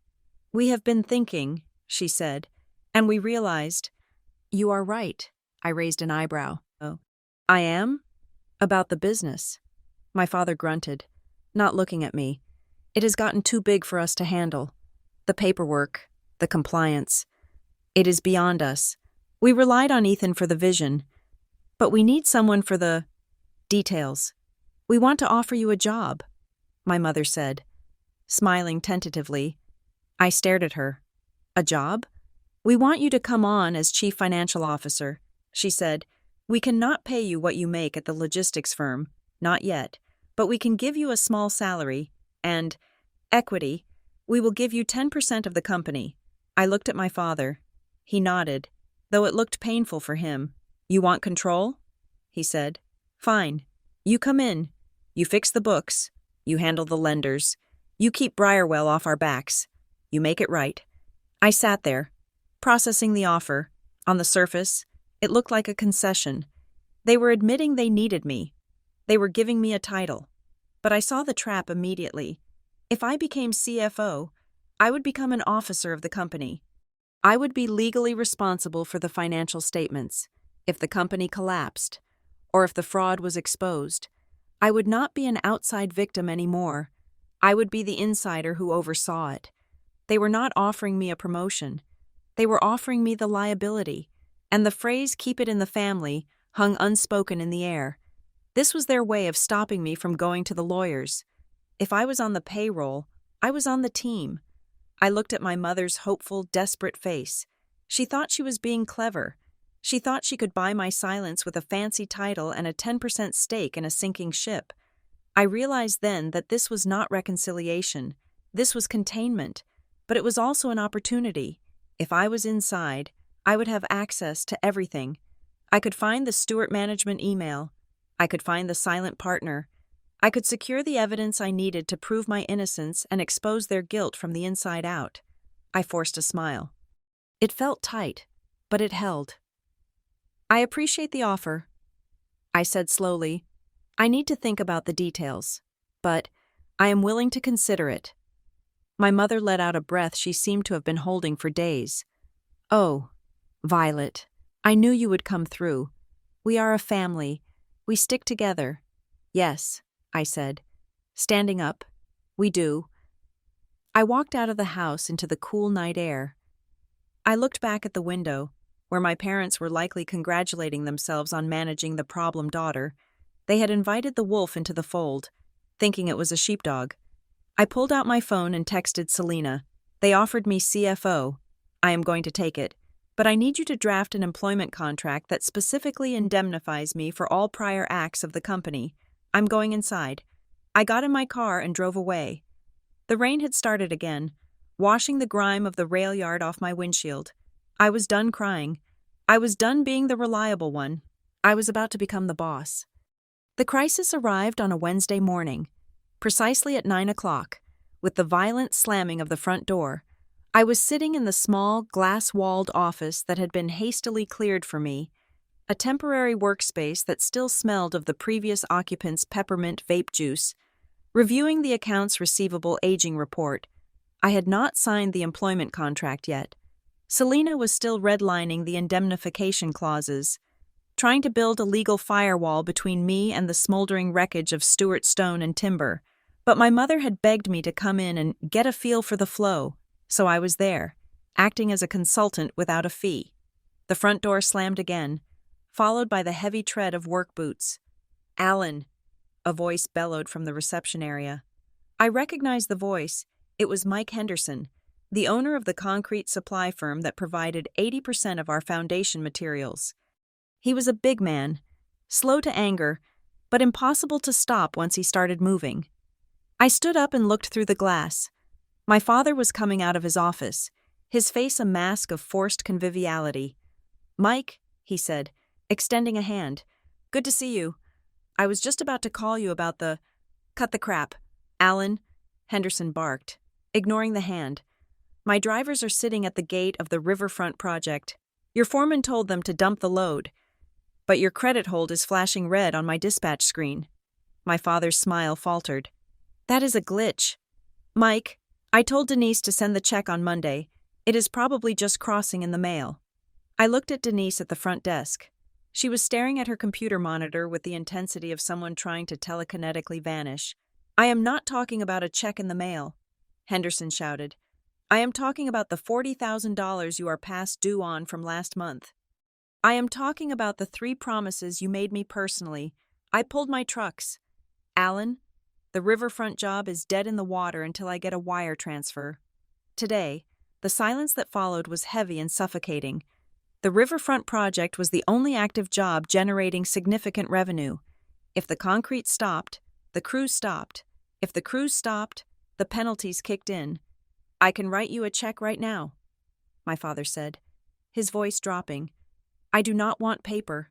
We have been thinking, she said, and we realized. You are right. I raised an eyebrow. Oh, I am? About the business. My father grunted, not looking at me. It has gotten too big for us to handle. The paperwork, the compliance. It is beyond us. We relied on Ethan for the vision, but we need someone for the details. We want to offer you a job, my mother said, smiling tentatively. I stared at her. A job? We want you to come on as chief financial officer, she said. We cannot pay you what you make at the logistics firm, not yet, but we can give you a small salary, and equity. We will give you 10% of the company. I looked at my father. He nodded, though it looked painful for him. You want control? He said. Fine. You come in. You fix the books. You handle the lenders. You keep Briarwell off our backs. You make it right. I sat there, processing the offer. On the surface, it looked like a concession. They were admitting they needed me. They were giving me a title. But I saw the trap immediately. If I became CFO, I would become an officer of the company. I would be legally responsible for the financial statements. If the company collapsed, or if the fraud was exposed, I would not be an outside victim anymore. I would be the insider who oversaw it. They were not offering me a promotion. They were offering me the liability, and the phrase "keep it in the family" hung unspoken in the air. This was their way of stopping me from going to the lawyers. If I was on the payroll, I was on the team. I looked at my mother's hopeful, desperate face. She thought she was being clever. She thought she could buy my silence with a fancy title and a 10% stake in a sinking ship. I realized then that this was not reconciliation. This was containment. But it was also an opportunity. If I was inside, I would have access to everything. I could find the Stewart management email. I could find the silent partner. I could secure the evidence I needed to prove my innocence and expose their guilt from the inside out. I forced a smile. It felt tight, but it held. I appreciate the offer, I said slowly. I need to think about the details, but I am willing to consider it. My mother let out a breath she seemed to have been holding for days. Oh, Violet, I knew you would come through. We are a family. We stick together. Yes, I said, standing up. We do. I walked out of the house into the cool night air. I looked back at the window, where my parents were likely congratulating themselves on managing the problem daughter. They had invited the wolf into the fold, thinking it was a sheepdog. I pulled out my phone and texted Selena. They offered me CFO. I am going to take it, but I need you to draft an employment contract that specifically indemnifies me for all prior acts of the company. I'm going inside. I got in my car and drove away. The rain had started again, washing the grime of the rail yard off my windshield. I was done crying. I was done being the reliable one. I was about to become the boss. The crisis arrived on a Wednesday morning, precisely at 9 o'clock, with the violent slamming of the front door. I was sitting in the small, glass-walled office that had been hastily cleared for me, a temporary workspace that still smelled of the previous occupant's peppermint vape juice, reviewing the accounts receivable aging report. I had not signed the employment contract yet. Selena was still redlining the indemnification clauses, trying to build a legal firewall between me and the smoldering wreckage of Stewart stone and timber. But my mother had begged me to come in and get a feel for the flow, so I was there, acting as a consultant without a fee. The front door slammed again, followed by the heavy tread of work boots. "Alan," a voice bellowed from the reception area. I recognized the voice. It was Mike Henderson, the owner of the concrete supply firm that provided 80% of our foundation materials. He was a big man, slow to anger, but impossible to stop once he started moving. I stood up and looked through the glass. My father was coming out of his office, his face a mask of forced conviviality. "Mike," he said, extending a hand. "Good to see you. I was just about to call you about the—" "Cut the crap, Alan," Henderson barked, ignoring the hand. "My drivers are sitting at the gate of the riverfront project. Your foreman told them to dump the load, but your credit hold is flashing red on my dispatch screen." My father's smile faltered. "That is a glitch. Mike, I told Denise to send the check on Monday. It is probably just crossing in the mail." I looked at Denise at the front desk. She was staring at her computer monitor with the intensity of someone trying to telekinetically vanish. "I am not talking about a check in the mail," Henderson shouted. "I am talking about the $40,000 you are past due on from last month. I am talking about the 3 promises you made me personally. I pulled my trucks. Alan, the riverfront job is dead in the water until I get a wire transfer." Today, the silence that followed was heavy and suffocating. The riverfront project was the only active job generating significant revenue. If the concrete stopped, the crews stopped. If the crews stopped, the penalties kicked in. "I can write you a check right now," my father said, his voice dropping. "I do not want paper.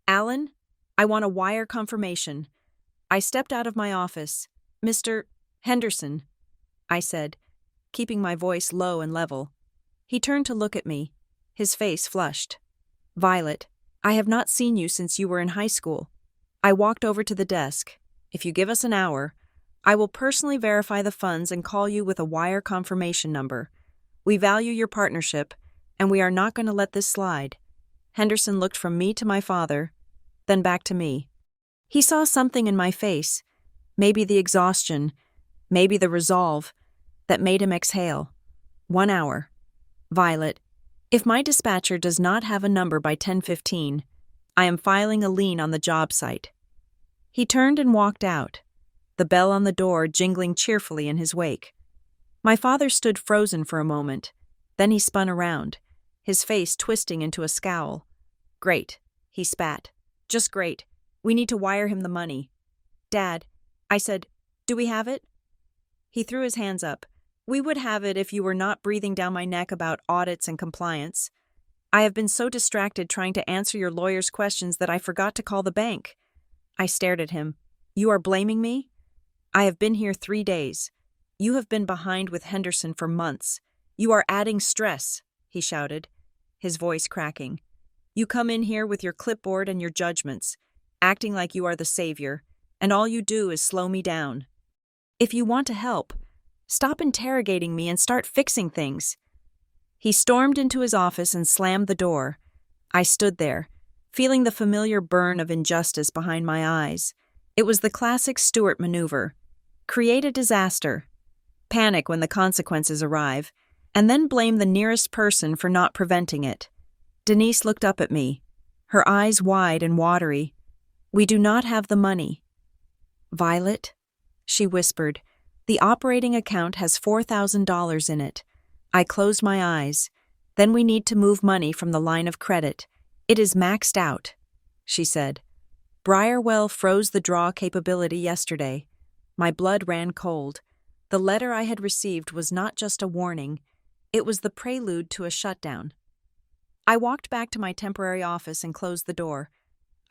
Alan, I want a wire confirmation." I stepped out of my office. "Mr. Henderson," I said, keeping my voice low and level. He turned to look at me, his face flushed. "Violet, I have not seen you since you were in high school." I walked over to the desk. "If you give us an hour, I will personally verify the funds and call you with a wire confirmation number. We value your partnership, and we are not going to let this slide." Henderson looked from me to my father, then back to me. He saw something in my face, maybe the exhaustion, maybe the resolve, that made him exhale. "1 hour. Violet, if my dispatcher does not have a number by 10:15, I am filing a lien on the job site." He turned and walked out, the bell on the door jingling cheerfully in his wake. My father stood frozen for a moment. Then he spun around, his face twisting into a scowl. "Great," he spat. "Just great. We need to wire him the money." "Dad," I said, "do we have it?" He threw his hands up. "We would have it if you were not breathing down my neck about audits and compliance. I have been so distracted trying to answer your lawyer's questions that I forgot to call the bank." I stared at him. "You are blaming me? I have been here 3 days. You have been behind with Henderson for months. You are adding stress," he shouted, his voice cracking. "You come in here with your clipboard and your judgments, acting like you are the savior, and all you do is slow me down. If you want to help, stop interrogating me and start fixing things." He stormed into his office and slammed the door. I stood there, feeling the familiar burn of injustice behind my eyes. It was the classic Stewart maneuver. Create a disaster, panic when the consequences arrive, and then blame the nearest person for not preventing it. Denise looked up at me, her eyes wide and watery. "We do not have the money." "Violet," she whispered, "the operating account has $4,000 in it." I closed my eyes. "Then we need to move money from the line of credit. It is maxed out," she said. Briarwell froze the draw capability yesterday. My blood ran cold. The letter I had received was not just a warning, it was the prelude to a shutdown. I walked back to my temporary office and closed the door.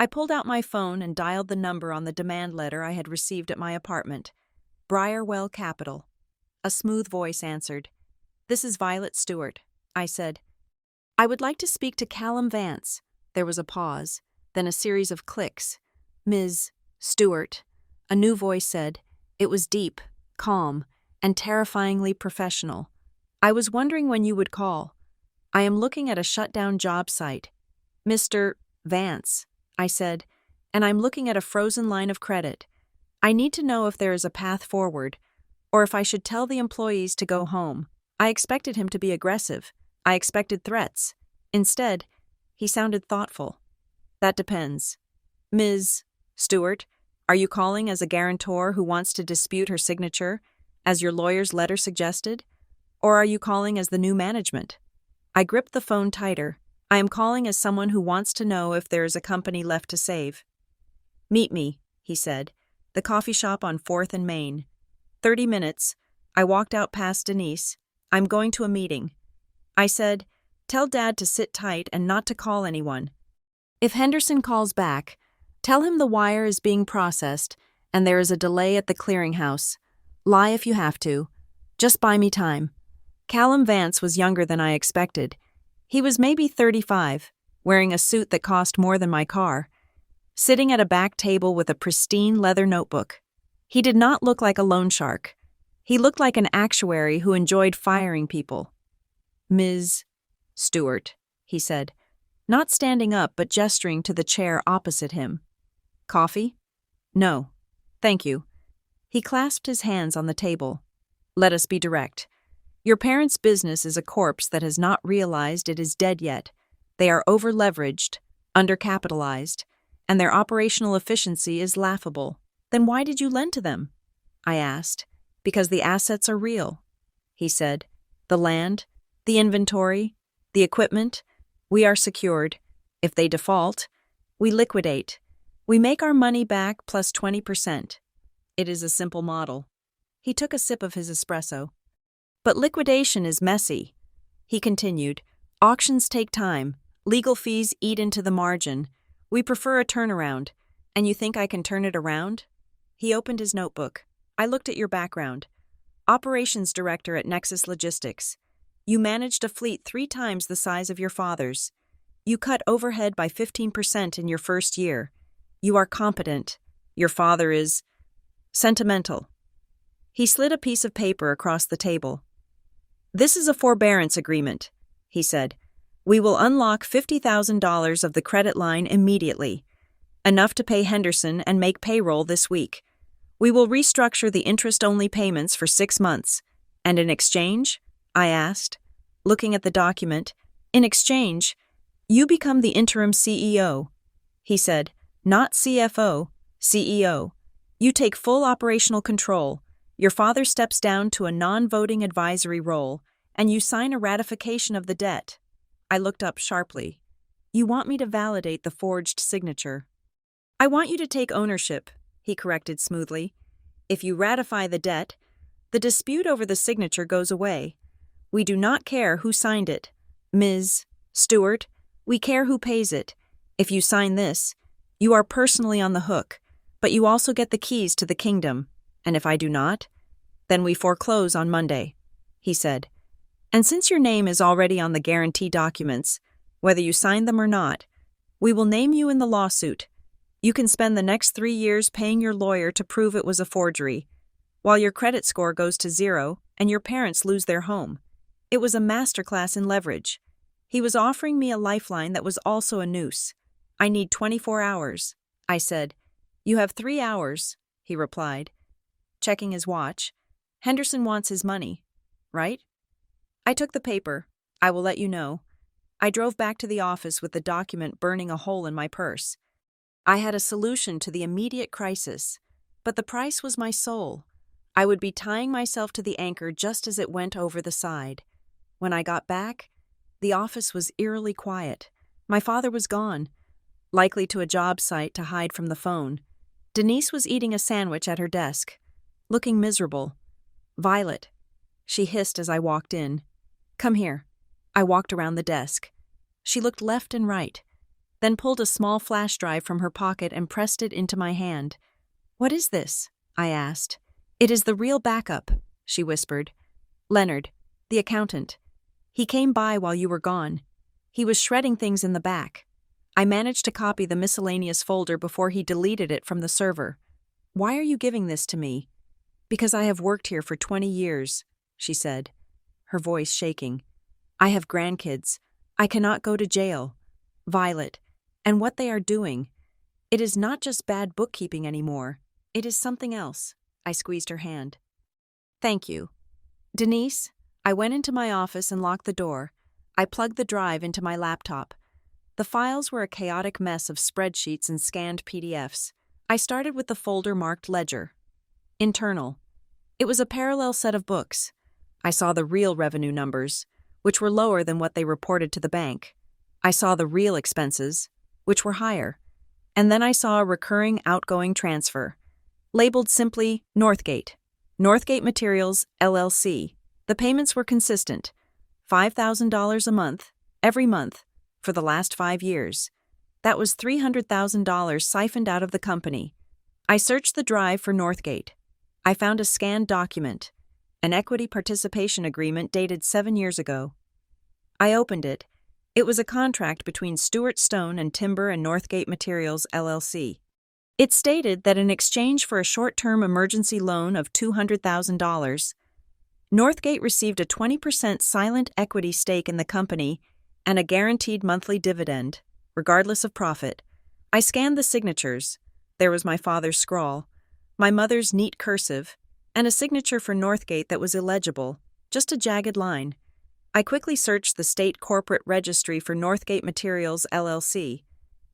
I pulled out my phone and dialed the number on the demand letter I had received at my apartment. Briarwell Capital. A smooth voice answered. "This is Violet Stewart," I said. "I would like to speak to Callum Vance." There was a pause, then a series of clicks. "Ms. Stewart," a new voice said. It was deep, calm, and terrifyingly professional. "I was wondering when you would call. I am looking at a shut-down job site." "Mr. Vance," I said, "and I'm looking at a frozen line of credit. I need to know if there is a path forward, or if I should tell the employees to go home." I expected him to be aggressive. I expected threats. Instead, he sounded thoughtful. "That depends. Ms. Stewart, are you calling as a guarantor who wants to dispute her signature, as your lawyer's letter suggested? Or are you calling as the new management?" I gripped the phone tighter. "I am calling as someone who wants to know if there is a company left to save." "Meet me," he said. "The coffee shop on 4th and Main. 30 minutes. I walked out past Denise. "I'm going to a meeting." I said, "Tell Dad to sit tight and not to call anyone. If Henderson calls back, tell him the wire is being processed and there is a delay at the clearinghouse. Lie if you have to. Just buy me time." Callum Vance was younger than I expected. He was maybe 35, wearing a suit that cost more than my car, sitting at a back table with a pristine leather notebook. He did not look like a loan shark. He looked like an actuary who enjoyed firing people. "Ms. Stewart," he said, not standing up but gesturing to the chair opposite him. "Coffee?" "No, thank you." He clasped his hands on the table. "Let us be direct. Your parents' business is a corpse that has not realized it is dead yet. They are over-leveraged, undercapitalized, and their operational efficiency is laughable. Then why did you lend to them?" I asked. "Because the assets are real," he said, The land, the inventory, the equipment, we are secured. If they default, we liquidate. We make our money back plus 20%. It is a simple model. He took a sip of his espresso. But liquidation is messy. He continued, auctions take time. Legal fees eat into the margin. We prefer a turnaround. And you think I can turn it around? He opened his notebook. I looked at your background. Operations director at Nexus Logistics. You managed a fleet 3 times the size of your father's. You cut overhead by 15% in your first year. You are competent. Your father is sentimental. He slid a piece of paper across the table. This is a forbearance agreement, he said. We will unlock $50,000 of the credit line immediately, enough to pay Henderson and make payroll this week. We will restructure the interest-only payments for 6 months. And in exchange? I asked, looking at the document. In exchange, you become the interim CEO. He said, not CFO, CEO. You take full operational control. Your father steps down to a non-voting advisory role, and you sign a ratification of the debt. I looked up sharply. You want me to validate the forged signature? I want you to take ownership, he corrected smoothly. If you ratify the debt, the dispute over the signature goes away. We do not care who signed it. Ms. Stewart, we care who pays it. If you sign this, you are personally on the hook, but you also get the keys to the kingdom. And if I do not, then we foreclose on Monday, he said. And since your name is already on the guarantee documents, whether you sign them or not, we will name you in the lawsuit. You can spend the next 3 years paying your lawyer to prove it was a forgery, while your credit score goes to 0 and your parents lose their home. It was a masterclass in leverage. He was offering me a lifeline that was also a noose. I need 24 hours, I said. You have 3 hours, he replied, checking his watch. Henderson wants his money, right? I took the paper. I will let you know. I drove back to the office with the document burning a hole in my purse. I had a solution to the immediate crisis, but the price was my soul. I would be tying myself to the anchor just as it went over the side. When I got back, the office was eerily quiet. My father was gone, likely to a job site to hide from the phone. Denise was eating a sandwich at her desk, looking miserable. Violet, she hissed as I walked in. Come here. I walked around the desk. She looked left and right, then pulled a small flash drive from her pocket and pressed it into my hand. What is this? I asked. It is the real backup, she whispered. Leonard, the accountant. He came by while you were gone. He was shredding things in the back. I managed to copy the miscellaneous folder before he deleted it from the server. Why are you giving this to me? Because I have worked here for 20 years, she said, her voice shaking. I have grandkids. I cannot go to jail. Violet, and what they are doing. It is not just bad bookkeeping anymore. It is something else. I squeezed her hand. Thank you. Denise, I went into my office and locked the door. I plugged the drive into my laptop. The files were a chaotic mess of spreadsheets and scanned PDFs. I started with the folder marked Ledger. Internal. It was a parallel set of books. I saw the real revenue numbers, which were lower than what they reported to the bank. I saw the real expenses, which were higher. And then I saw a recurring outgoing transfer, labeled simply Northgate. Northgate Materials, LLC. The payments were consistent. $5,000 a month, every month, for the last 5 years. That was $300,000 siphoned out of the company. I searched the drive for Northgate. I found a scanned document, an equity participation agreement dated 7 years ago. I opened it. It was a contract between Stuart Stone and Timber and Northgate Materials, LLC. It stated that in exchange for a short-term emergency loan of $200,000, Northgate received a 20% silent equity stake in the company and a guaranteed monthly dividend, regardless of profit. I scanned the signatures. There was my father's scrawl, my mother's neat cursive, and a signature for Northgate that was illegible, just a jagged line. I quickly searched the state corporate registry for Northgate Materials, LLC.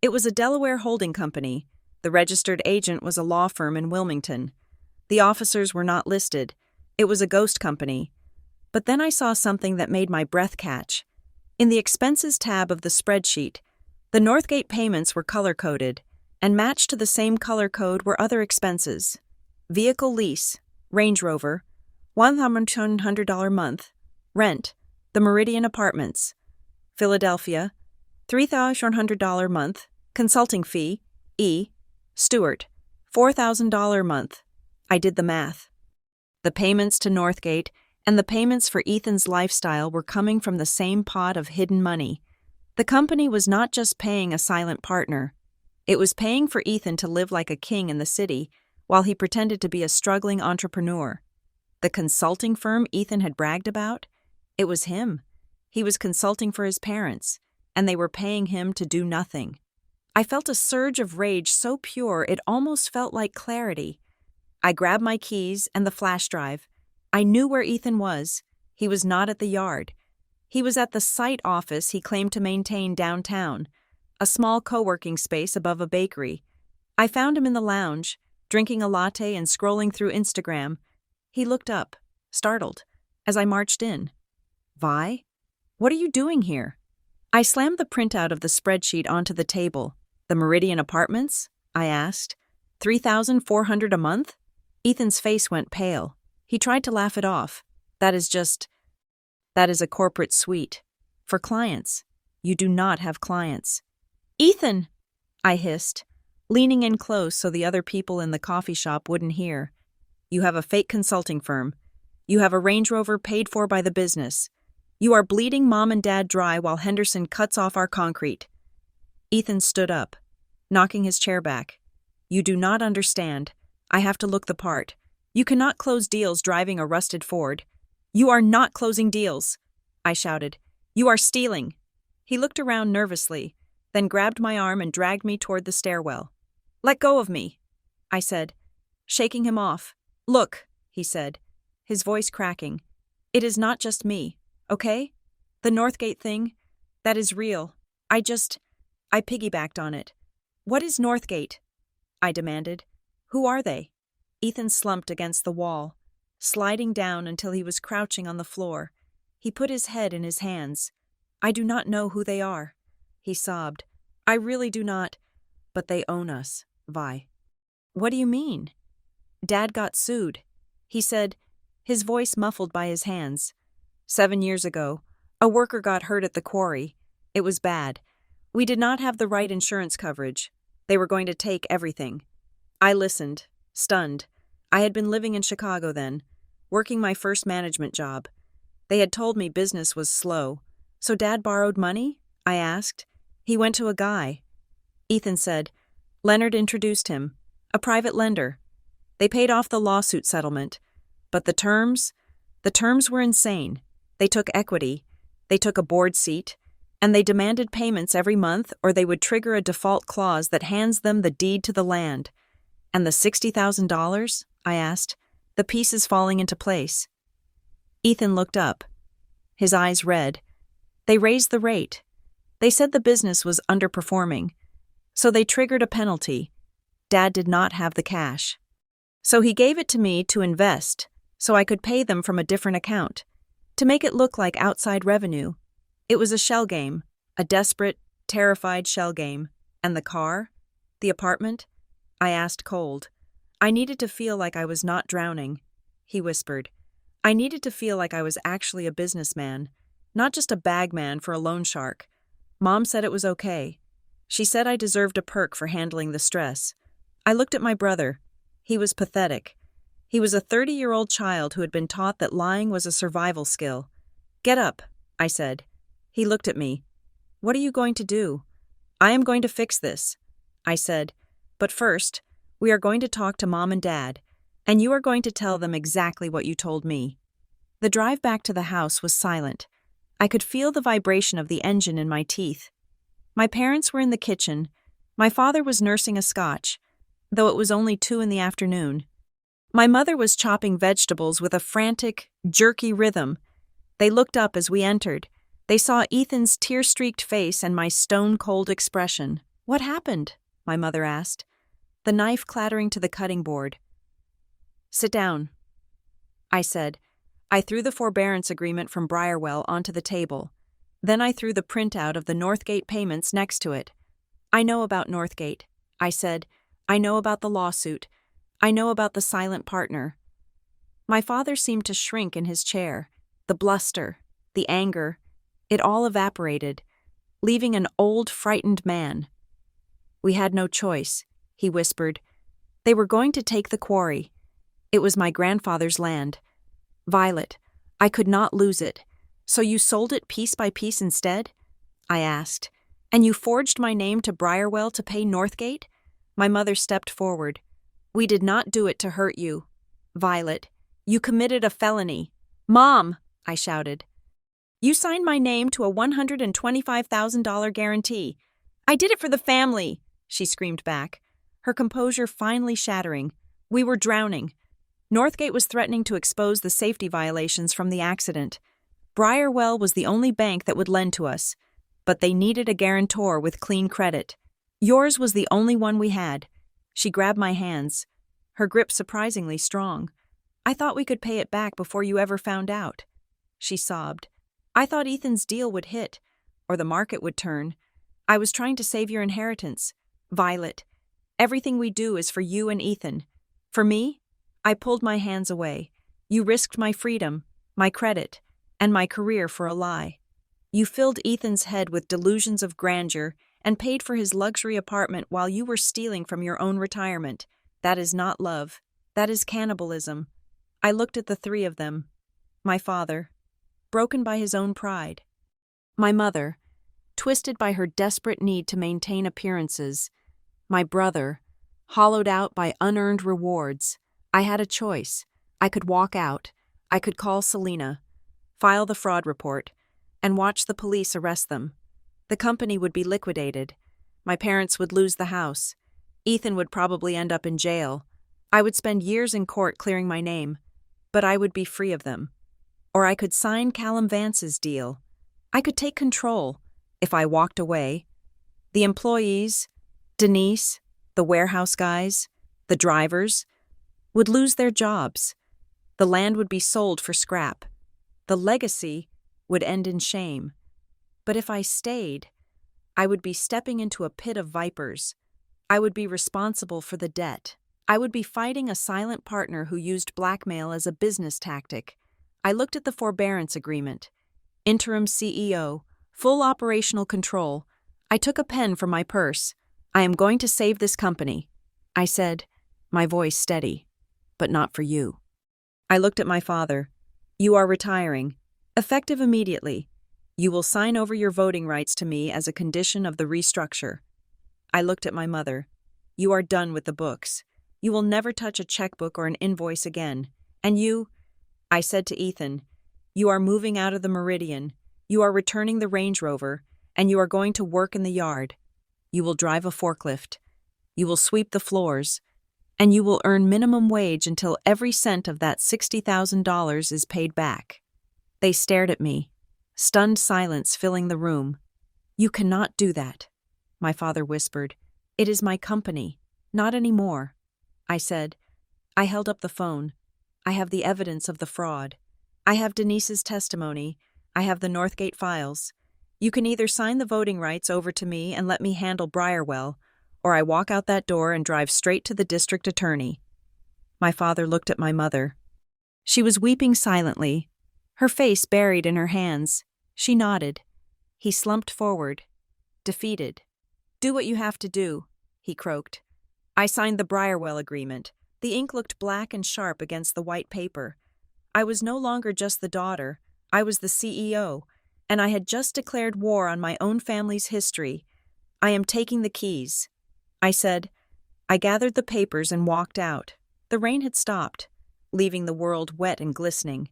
It was a Delaware holding company. The registered agent was a law firm in Wilmington. The officers were not listed. It was a ghost company. But then I saw something that made my breath catch. In the expenses tab of the spreadsheet, the Northgate payments were color-coded, and matched to the same color code were other expenses. Vehicle lease, Range Rover, $1,100 month. Rent, the Meridian Apartments. Philadelphia, $3,100 month. Consulting fee, E. Stewart, $4,000 month. I did the math. The payments to Northgate and the payments for Ethan's lifestyle were coming from the same pot of hidden money. The company was not just paying a silent partner. It was paying for Ethan to live like a king in the city while he pretended to be a struggling entrepreneur. The consulting firm Ethan had bragged about? It was him. He was consulting for his parents, and they were paying him to do nothing. I felt a surge of rage so pure it almost felt like clarity. I grabbed my keys and the flash drive. I knew where Ethan was. He was not at the yard. He was at the site office he claimed to maintain downtown, a small co-working space above a bakery. I found him in the lounge, drinking a latte and scrolling through Instagram. He looked up, startled, as I marched in. Vi? What are you doing here? I slammed the printout of the spreadsheet onto the table. The Meridian Apartments? I asked. $3,400 a month? Ethan's face went pale. He tried to laugh it off. That is a corporate suite. For clients. You do not have clients. Ethan! I hissed, leaning in close so the other people in the coffee shop wouldn't hear. You have a fake consulting firm. You have a Range Rover paid for by the business. You are bleeding Mom and Dad dry while Henderson cuts off our concrete. Ethan stood up, knocking his chair back. You do not understand. I have to look the part. You cannot close deals driving a rusted Ford. You are not closing deals, I shouted. You are stealing. He looked around nervously, then grabbed my arm and dragged me toward the stairwell. Let go of me, I said, shaking him off. Look, he said, his voice cracking. It is not just me, okay? The Northgate thing, that is real. I piggybacked on it. What is Northgate? I demanded. Who are they? Ethan slumped against the wall, sliding down until he was crouching on the floor. He put his head in his hands. I do not know who they are, he sobbed. I really do not. But they own us, Vi. What do you mean? Dad got sued, he said, his voice muffled by his hands. 7 years ago, a worker got hurt at the quarry. It was bad. We did not have the right insurance coverage. They were going to take everything. I listened, stunned. I had been living in Chicago then, working my first management job. They had told me business was slow. So Dad borrowed money? I asked. He went to a guy. Ethan said. Leonard introduced him. A private lender. They paid off the lawsuit settlement. But the terms were insane. They took equity. They took a board seat. And they demanded payments every month or they would trigger a default clause that hands them the deed to the land. And the $60,000? I asked, the pieces falling into place. Ethan looked up, his eyes red. They raised the rate. They said the business was underperforming. So they triggered a penalty. Dad did not have the cash. So he gave it to me to invest so I could pay them from a different account, to make it look like outside revenue. It was a shell game, a desperate, terrified shell game. And the car? The apartment? I asked cold. I needed to feel like I was not drowning, he whispered. I needed to feel like I was actually a businessman, not just a bagman for a loan shark. Mom said it was okay. She said I deserved a perk for handling the stress. I looked at my brother. He was pathetic. He was a 30-year-old child who had been taught that lying was a survival skill. Get up, I said. He looked at me. What are you going to do? I am going to fix this, I said. But first, we are going to talk to Mom and Dad, and you are going to tell them exactly what you told me. The drive back to the house was silent. I could feel the vibration of the engine in my teeth. My parents were in the kitchen. My father was nursing a scotch, though it was only 2 p.m. My mother was chopping vegetables with a frantic, jerky rhythm. They looked up as we entered. They saw Ethan's tear-streaked face and my stone-cold expression. What happened? My mother asked, the knife clattering to the cutting board. Sit down, I said. I threw the forbearance agreement from Briarwell onto the table. Then I threw the printout of the Northgate payments next to it. I know about Northgate, I said. I know about the lawsuit. I know about the silent partner. My father seemed to shrink in his chair. The bluster, the anger, it all evaporated, leaving an old, frightened man. We had no choice, he whispered. They were going to take the quarry. It was my grandfather's land. Violet, I could not lose it. So you sold it piece by piece instead? I asked. And you forged my name to Briarwell to pay Northgate? My mother stepped forward. We did not do it to hurt you. Violet, you committed a felony. Mom, I shouted. You signed my name to a $125,000 guarantee. I did it for the family, she screamed back, her composure finally shattering. We were drowning. Northgate was threatening to expose the safety violations from the accident. Briarwell was the only bank that would lend to us, but they needed a guarantor with clean credit. Yours was the only one we had. She grabbed my hands, her grip surprisingly strong. I thought we could pay it back before you ever found out. She sobbed. I thought Ethan's deal would hit, or the market would turn. I was trying to save your inheritance. Violet, everything we do is for you and Ethan. For me? I pulled my hands away. You risked my freedom, my credit, and my career for a lie. You filled Ethan's head with delusions of grandeur and paid for his luxury apartment while you were stealing from your own retirement. That is not love. That is cannibalism. I looked at the three of them. My father, broken by his own pride. My mother, twisted by her desperate need to maintain appearances. My brother, hollowed out by unearned rewards. I had a choice. I could walk out. I could call Selena, file the fraud report, and watch the police arrest them. The company would be liquidated. My parents would lose the house. Ethan would probably end up in jail. I would spend years in court clearing my name, but I would be free of them. Or I could sign Callum Vance's deal. I could take control if I walked away. The employees, Denise, the warehouse guys, the drivers, would lose their jobs. The land would be sold for scrap. The legacy would end in shame. But if I stayed, I would be stepping into a pit of vipers. I would be responsible for the debt. I would be fighting a silent partner who used blackmail as a business tactic. I looked at the forbearance agreement. Interim CEO, full operational control. I took a pen from my purse. I am going to save this company, I said, my voice steady. But not for you. I looked at my father. You are retiring. Effective immediately. You will sign over your voting rights to me as a condition of the restructure. I looked at my mother. You are done with the books. You will never touch a checkbook or an invoice again. And you, I said to Ethan, you are moving out of the Meridian. You are returning the Range Rover, and you are going to work in the yard. You will drive a forklift. You will sweep the floors. And you will earn minimum wage until every cent of that $60,000 is paid back. They stared at me, stunned silence filling the room. You cannot do that, my father whispered. It is my company, not anymore. I said. I held up the phone. I have the evidence of the fraud. I have Denise's testimony. I have the Northgate files. You can either sign the voting rights over to me and let me handle Briarwell, or I walk out that door and drive straight to the district attorney. My father looked at my mother. She was weeping silently, her face buried in her hands. She nodded. He slumped forward, defeated. Do what you have to do, he croaked. I signed the Briarwell agreement. The ink looked black and sharp against the white paper. I was no longer just the daughter. I was the CEO, and I had just declared war on my own family's history. I am taking the keys, I said. I gathered the papers and walked out. The rain had stopped, leaving the world wet and glistening.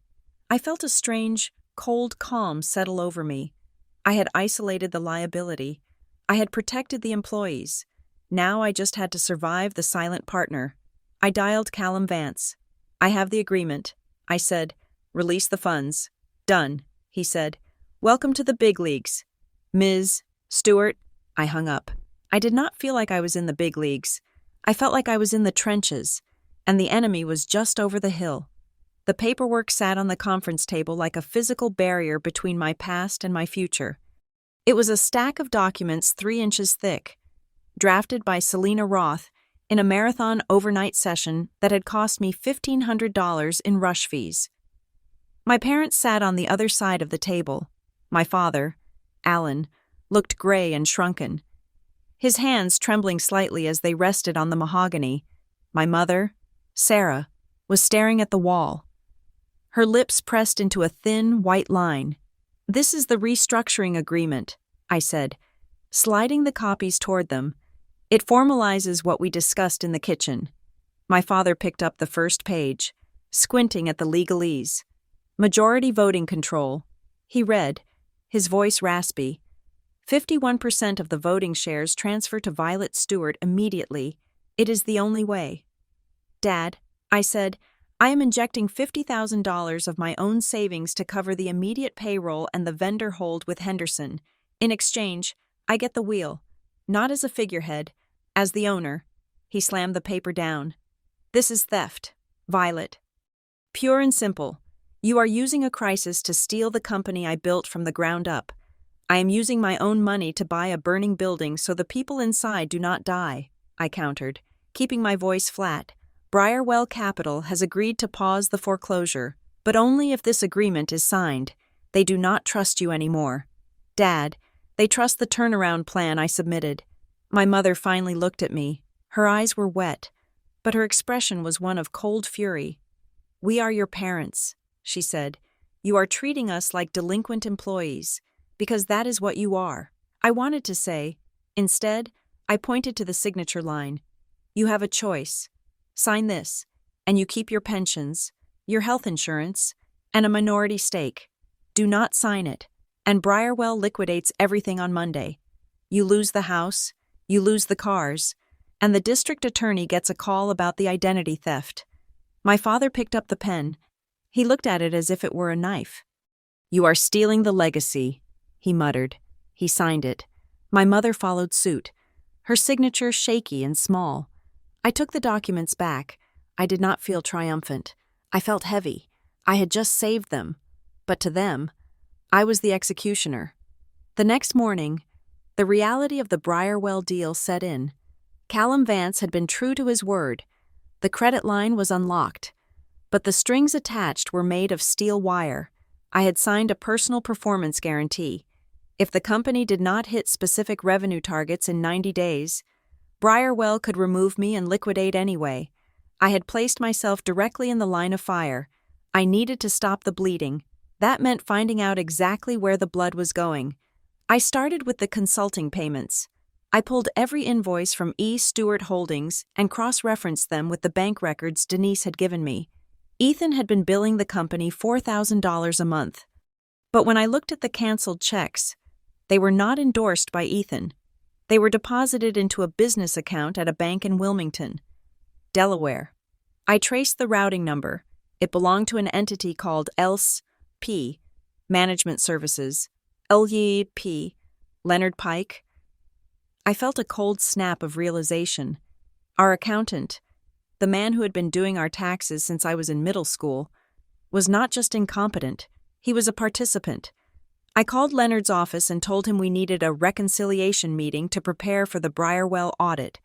I felt a strange, cold calm settle over me. I had isolated the liability. I had protected the employees. Now I just had to survive the silent partner. I dialed Callum Vance. I have the agreement, I said. Release the funds. Done, he said. Welcome to the big leagues. Ms. Stewart. I hung up. I did not feel like I was in the big leagues. I felt like I was in the trenches, and the enemy was just over the hill. The paperwork sat on the conference table like a physical barrier between my past and my future. It was a stack of documents 3 inches thick, drafted by Selena Roth in a marathon overnight session that had cost me $1,500 in rush fees. My parents sat on the other side of the table. My father, Alan, looked gray and shrunken, his hands trembling slightly as they rested on the mahogany. My mother, Sarah, was staring at the wall, her lips pressed into a thin, white line. "This is the restructuring agreement," I said, sliding the copies toward them. "It formalizes what we discussed in the kitchen." My father picked up the first page, squinting at the legalese. "Majority voting control," he read, his voice raspy. 51% of the voting shares transfer to Violet Stewart immediately. It is the only way. "Dad," I said, "I am injecting $50,000 of my own savings to cover the immediate payroll and the vendor hold with Henderson. In exchange, I get the wheel, not as a figurehead, as the owner." He slammed the paper down. "This is theft, Violet. Pure and simple. You are using a crisis to steal the company I built from the ground up. I am using my own money to buy a burning building so the people inside do not die," I countered, keeping my voice flat. "Briarwell Capital has agreed to pause the foreclosure, but only if this agreement is signed. They do not trust you anymore. Dad, they trust the turnaround plan I submitted." My mother finally looked at me. Her eyes were wet, but her expression was one of cold fury. "We are your parents," she said. "You are treating us like delinquent employees, because that is what you are." I wanted to say. Instead, I pointed to the signature line. "You have a choice. Sign this, and you keep your pensions, your health insurance, and a minority stake. Do not sign it, and Briarwell liquidates everything on Monday. You lose the house, you lose the cars, and the district attorney gets a call about the identity theft." My father picked up the pen. He looked at it as if it were a knife. "You are stealing the legacy," he muttered. He signed it. My mother followed suit, her signature shaky and small. I took the documents back. I did not feel triumphant. I felt heavy. I had just saved them. But to them, I was the executioner. The next morning, the reality of the Briarwell deal set in. Callum Vance had been true to his word. The credit line was unlocked, but the strings attached were made of steel wire. I had signed a personal performance guarantee. If the company did not hit specific revenue targets in 90 days, Briarwell could remove me and liquidate anyway. I had placed myself directly in the line of fire. I needed to stop the bleeding. That meant finding out exactly where the blood was going. I started with the consulting payments. I pulled every invoice from E. Stewart Holdings and cross-referenced them with the bank records Denise had given me. Ethan had been billing the company $4,000 a month. But when I looked at the canceled checks, they were not endorsed by Ethan. They were deposited into a business account at a bank in Wilmington, Delaware. I traced the routing number. It belonged to an entity called Else P. Management Services, L.Y.P. Leonard Pike. I felt a cold snap of realization. Our accountant, the man who had been doing our taxes since I was in middle school, was not just incompetent, he was a participant. I called Leonard's office and told him we needed a reconciliation meeting to prepare for the Briarwell audit.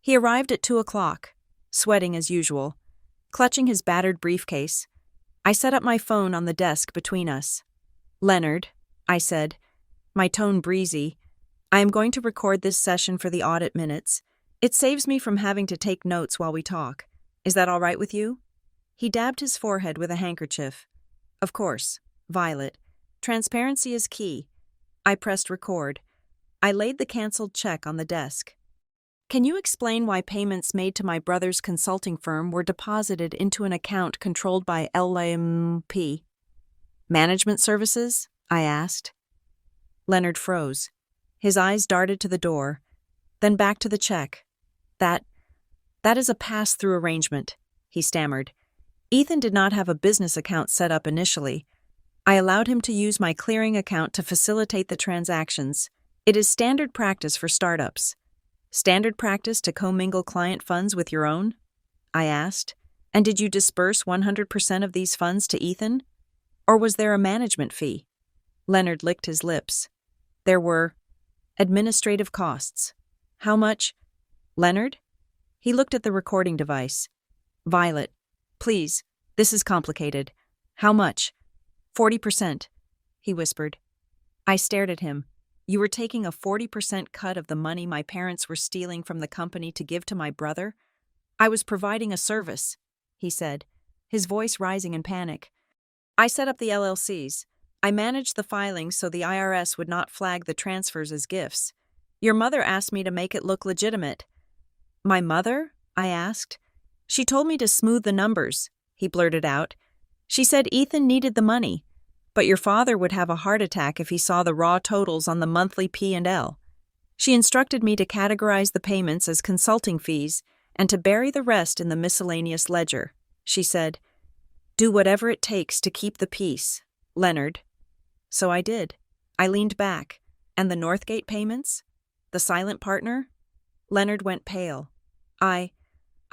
He arrived at 2 o'clock, sweating as usual, clutching his battered briefcase. I set up my phone on the desk between us. "Leonard," I said, my tone breezy, "I am going to record this session for the audit minutes. It saves me from having to take notes while we talk. Is that all right with you?" He dabbed his forehead with a handkerchief. "Of course, Violet. Transparency is key." I pressed record. I laid the canceled check on the desk. "Can you explain why payments made to my brother's consulting firm were deposited into an account controlled by LMP? Management Services?" I asked. Leonard froze. His eyes darted to the door, then back to the check. That is a pass-through arrangement," he stammered. "Ethan did not have a business account set up initially. I allowed him to use my clearing account to facilitate the transactions. It is standard practice for startups." "Standard practice to commingle client funds with your own?" I asked, And did you disperse 100% of these funds to Ethan? Or was there a management fee? Leonard licked his lips. There were administrative costs. How much? Leonard? He looked at the recording device. Violet, please, this is complicated. How much? 40%, he whispered. I stared at him. You were taking a 40% cut of the money my parents were stealing from the company to give to my brother? I was providing a service, he said, his voice rising in panic. I set up the LLCs. I managed the filings so the IRS would not flag the transfers as gifts. Your mother asked me to make it look legitimate. My mother? I asked. She told me to smooth the numbers, he blurted out. She said Ethan needed the money, but your father would have a heart attack if he saw the raw totals on the monthly P&L. She instructed me to categorize the payments as consulting fees and to bury the rest in the miscellaneous ledger. She said, do whatever it takes to keep the peace, Leonard. So I did. I leaned back. And the Northgate payments? The silent partner? Leonard went pale. I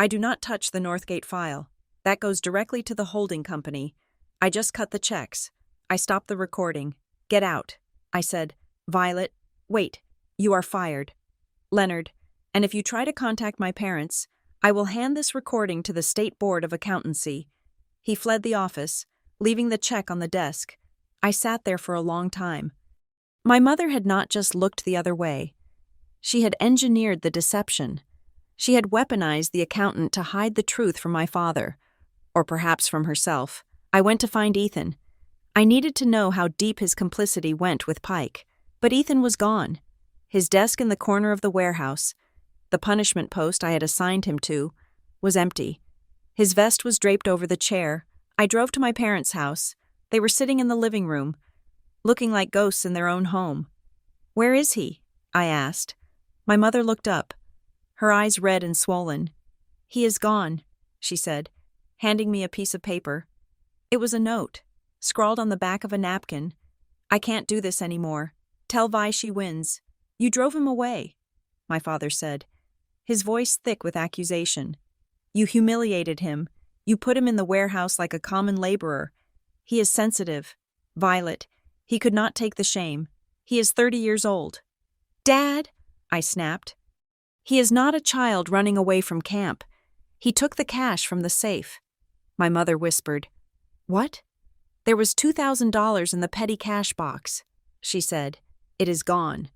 do not touch the Northgate file. That goes directly to the holding company. I just cut the checks. I stopped the recording. Get out. I said, Violet, wait. You are fired. Leonard, and if you try to contact my parents, I will hand this recording to the State Board of Accountancy. He fled the office, leaving the check on the desk. I sat there for a long time. My mother had not just looked the other way. She had engineered the deception. She had weaponized the accountant to hide the truth from my father, or perhaps from herself. I went to find Ethan. I needed to know how deep his complicity went with Pike, but Ethan was gone. His desk in the corner of the warehouse, the punishment post I had assigned him to, was empty. His vest was draped over the chair. I drove to my parents' house. They were sitting in the living room, looking like ghosts in their own home. Where is he? I asked. My mother looked up, her eyes red and swollen. He is gone, she said, handing me a piece of paper. It was a note, scrawled on the back of a napkin. I can't do this anymore. Tell Vi she wins. You drove him away, my father said, his voice thick with accusation. You humiliated him. You put him in the warehouse like a common laborer. He is sensitive. Violet, he could not take the shame. He is 30 years old. Dad, I snapped. He is not a child running away from camp. He took the cash from the safe. My mother whispered. What? There was $2,000 in the petty cash box, she said. It is gone.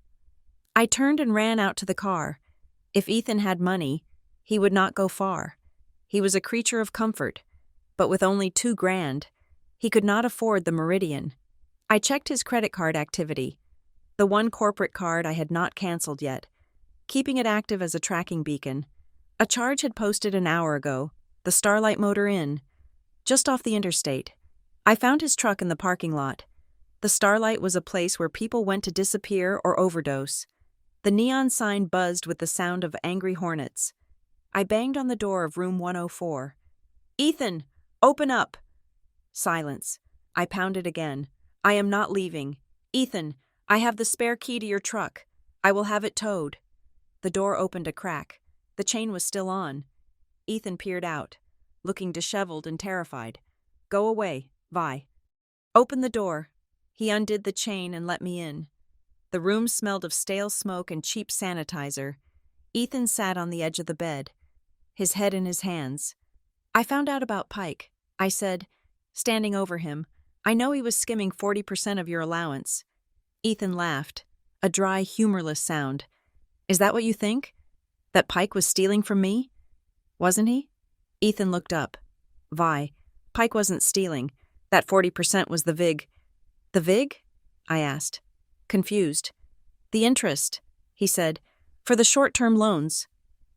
I turned and ran out to the car. If Ethan had money, he would not go far. He was a creature of comfort, but with only $2,000, he could not afford the Meridian. I checked his credit card activity, the one corporate card I had not canceled yet, keeping it active as a tracking beacon. A charge had posted an hour ago, the Starlight Motor Inn, just off the interstate. I found his truck in the parking lot. The Starlight was a place where people went to disappear or overdose. The neon sign buzzed with the sound of angry hornets. I banged on the door of room 104. Ethan, open up! Silence. I pounded again. I am not leaving. Ethan, I have the spare key to your truck. I will have it towed. The door opened a crack. The chain was still on. Ethan peered out, looking disheveled and terrified. Go away, Vi. Open the door. He undid the chain and let me in. The room smelled of stale smoke and cheap sanitizer. Ethan sat on the edge of the bed, his head in his hands. I found out about Pike, I said, standing over him. I know he was skimming 40% of your allowance. Ethan laughed, a dry, humorless sound. Is that what you think? That Pike was stealing from me? Wasn't he? Ethan looked up. Vi, Pike wasn't stealing. That 40% was the VIG. The VIG? I asked, confused. The interest, he said, for the short-term loans.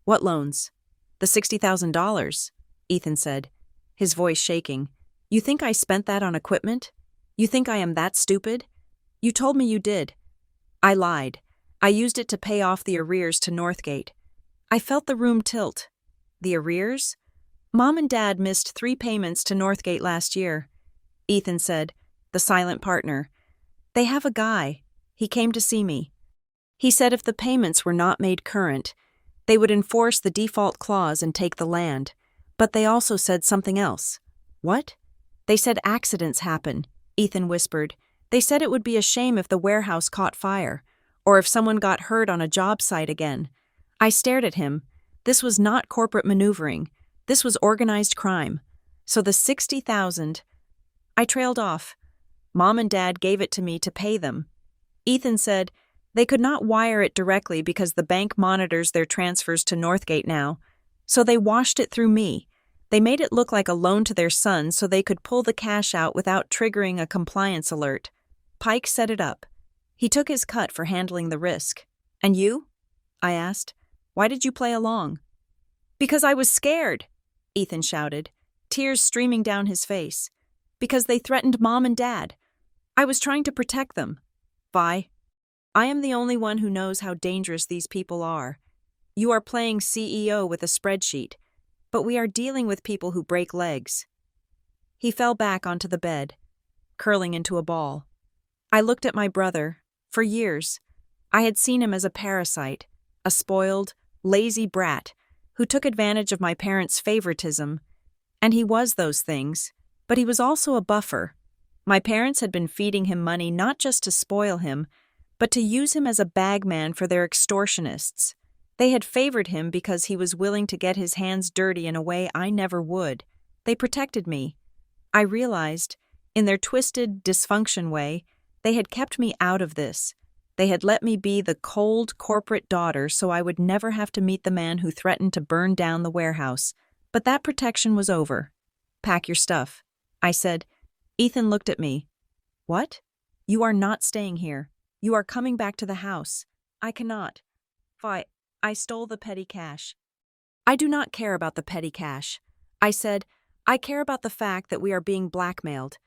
What loans? The $60,000, Ethan said, his voice shaking. You think I spent that on equipment? You think I am that stupid? You told me you did. I lied. I used it to pay off the arrears to Northgate. I felt the room tilt. The arrears? Mom and Dad missed 3 payments to Northgate last year. Ethan said, the silent partner. They have a guy. He came to see me. He said if the payments were not made current, they would enforce the default clause and take the land. But they also said something else. What? They said accidents happen, Ethan whispered. They said it would be a shame if the warehouse caught fire, or if someone got hurt on a job site again. I stared at him. This was not corporate maneuvering. This was organized crime. So the $60,000... I trailed off. Mom and Dad gave it to me to pay them. Ethan said they could not wire it directly because the bank monitors their transfers to Northgate now, so they washed it through me. They made it look like a loan to their son so they could pull the cash out without triggering a compliance alert. Pike set it up. He took his cut for handling the risk. And you? I asked. Why did you play along? Because I was scared, Ethan shouted, tears streaming down his face. Because they threatened Mom and Dad. I was trying to protect them. Vi, I am the only one who knows how dangerous these people are. You are playing CEO with a spreadsheet, but we are dealing with people who break legs. He fell back onto the bed, curling into a ball. I looked at my brother. For years, I had seen him as a parasite, a spoiled, lazy brat who took advantage of my parents' favoritism. And he was those things, but he was also a buffer. My parents had been feeding him money not just to spoil him, but to use him as a bagman for their extortionists. They had favored him because he was willing to get his hands dirty in a way I never would. They protected me. I realized, in their twisted, dysfunction way, they had kept me out of this. They had let me be the cold, corporate daughter so I would never have to meet the man who threatened to burn down the warehouse. But that protection was over. Pack your stuff, I said. Ethan looked at me. What? You are not staying here. You are coming back to the house. I cannot. I stole the petty cash. I do not care about the petty cash. I said, I care about the fact that we are being blackmailed,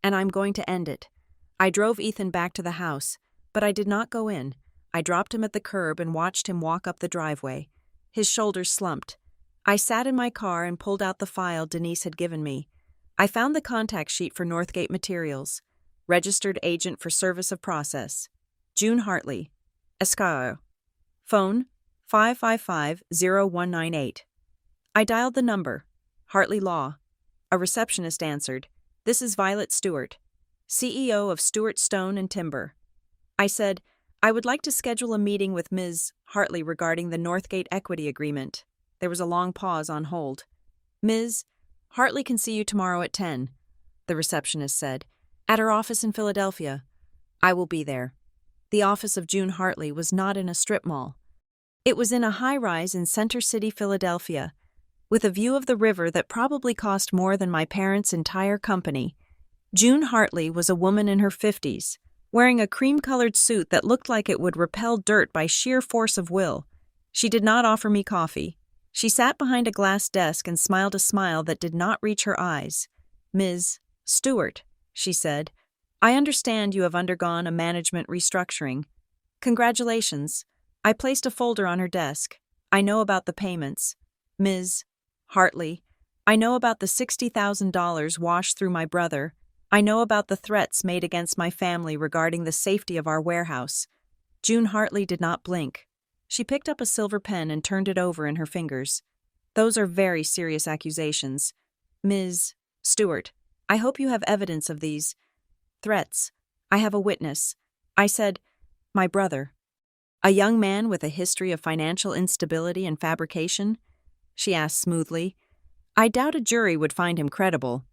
and I'm going to end it. I drove Ethan back to the house, but I did not go in. I dropped him at the curb and watched him walk up the driveway. His shoulders slumped. I sat in my car and pulled out the file Denise had given me. I found the contact sheet for Northgate Materials. Registered agent for service of process. June Hartley. Esquire. Phone 555-0198. I dialed the number. Hartley Law. A receptionist answered. This is Violet Stewart, CEO of Stewart Stone and Timber. I said, I would like to schedule a meeting with Ms. Hartley regarding the Northgate Equity Agreement. There was a long pause on hold. Ms. Hartley can see you tomorrow at 10, the receptionist said, at her office in Philadelphia. I will be there. The office of June Hartley was not in a strip mall. It was in a high-rise in Center City, Philadelphia, with a view of the river that probably cost more than my parents' entire company. June Hartley was a woman in her 50s, wearing a cream-colored suit that looked like it would repel dirt by sheer force of will. She did not offer me coffee. She sat behind a glass desk and smiled a smile that did not reach her eyes. Ms. Stewart, she said, I understand you have undergone a management restructuring. Congratulations. I placed a folder on her desk. I know about the payments. Ms. Hartley, I know about the $60,000 washed through my brother. I know about the threats made against my family regarding the safety of our warehouse. June Hartley did not blink. She picked up a silver pen and turned it over in her fingers. Those are very serious accusations. Ms. Stewart, I hope you have evidence of these threats. I have a witness. I said, my brother. A young man with a history of financial instability and fabrication? She asked smoothly. I doubt a jury would find him credible.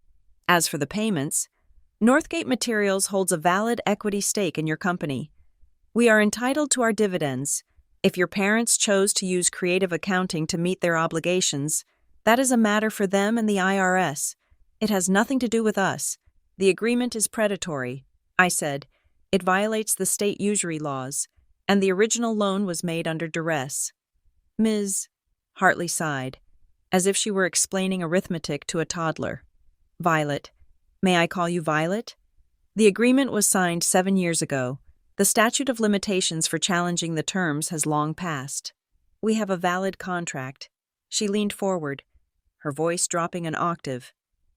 As for the payments, Northgate Materials holds a valid equity stake in your company. We are entitled to our dividends. If your parents chose to use creative accounting to meet their obligations, that is a matter for them and the IRS. It has nothing to do with us. The agreement is predatory, I said. It violates the state usury laws, and the original loan was made under duress. Ms. Hartley sighed, as if she were explaining arithmetic to a toddler. Violet. May I call you Violet? The agreement was signed 7 years ago. The statute of limitations for challenging the terms has long passed. We have a valid contract. She leaned forward, her voice dropping an octave.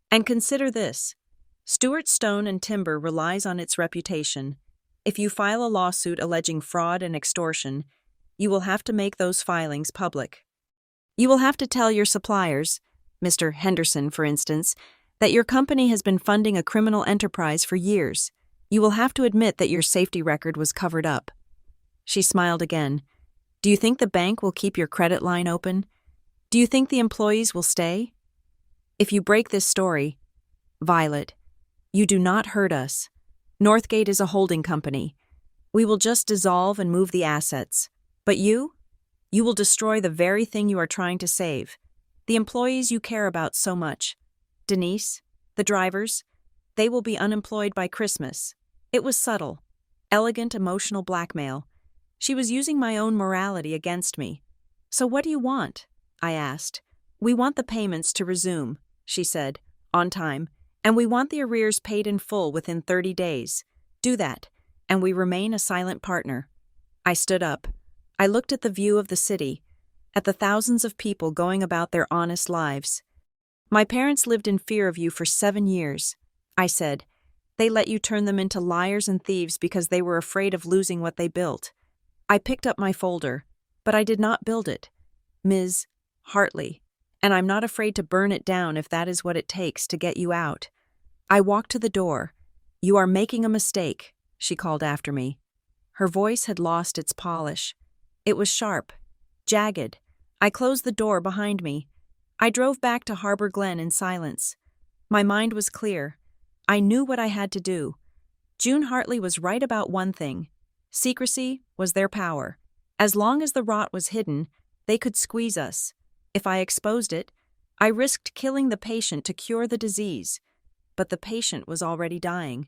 And consider this. Stewart Stone and Timber relies on its reputation. If you file a lawsuit alleging fraud and extortion, you will have to make those filings public. You will have to tell your suppliers, Mr. Henderson, for instance, that your company has been funding a criminal enterprise for years. You will have to admit that your safety record was covered up." She smiled again. "Do you think the bank will keep your credit line open? Do you think the employees will stay? If you break this story, Violet, you do not hurt us. Northgate is a holding company. We will just dissolve and move the assets. But you will destroy the very thing you are trying to save. The employees you care about so much. Denise, the drivers, they will be unemployed by Christmas." It was subtle, elegant emotional blackmail. She was using my own morality against me. "So what do you want?" I asked. "We want the payments to resume," she said, "on time, and we want the arrears paid in full within 30 days. Do that, and we remain a silent partner." I stood up. I looked at the view of the city, at the thousands of people going about their honest lives. "My parents lived in fear of you for 7 years," I said. "They let you turn them into liars and thieves because they were afraid of losing what they built." I picked up my folder, but I did not build it. "Ms. Hartley, and I'm not afraid to burn it down if that is what it takes to get you out." I walked to the door. "You are making a mistake," she called after me. Her voice had lost its polish. It was sharp, jagged. I closed the door behind me. I drove back to Harbor Glen in silence. My mind was clear. I knew what I had to do. June Hartley was right about one thing. Secrecy was their power. As long as the rot was hidden, they could squeeze us. If I exposed it, I risked killing the patient to cure the disease. But the patient was already dying.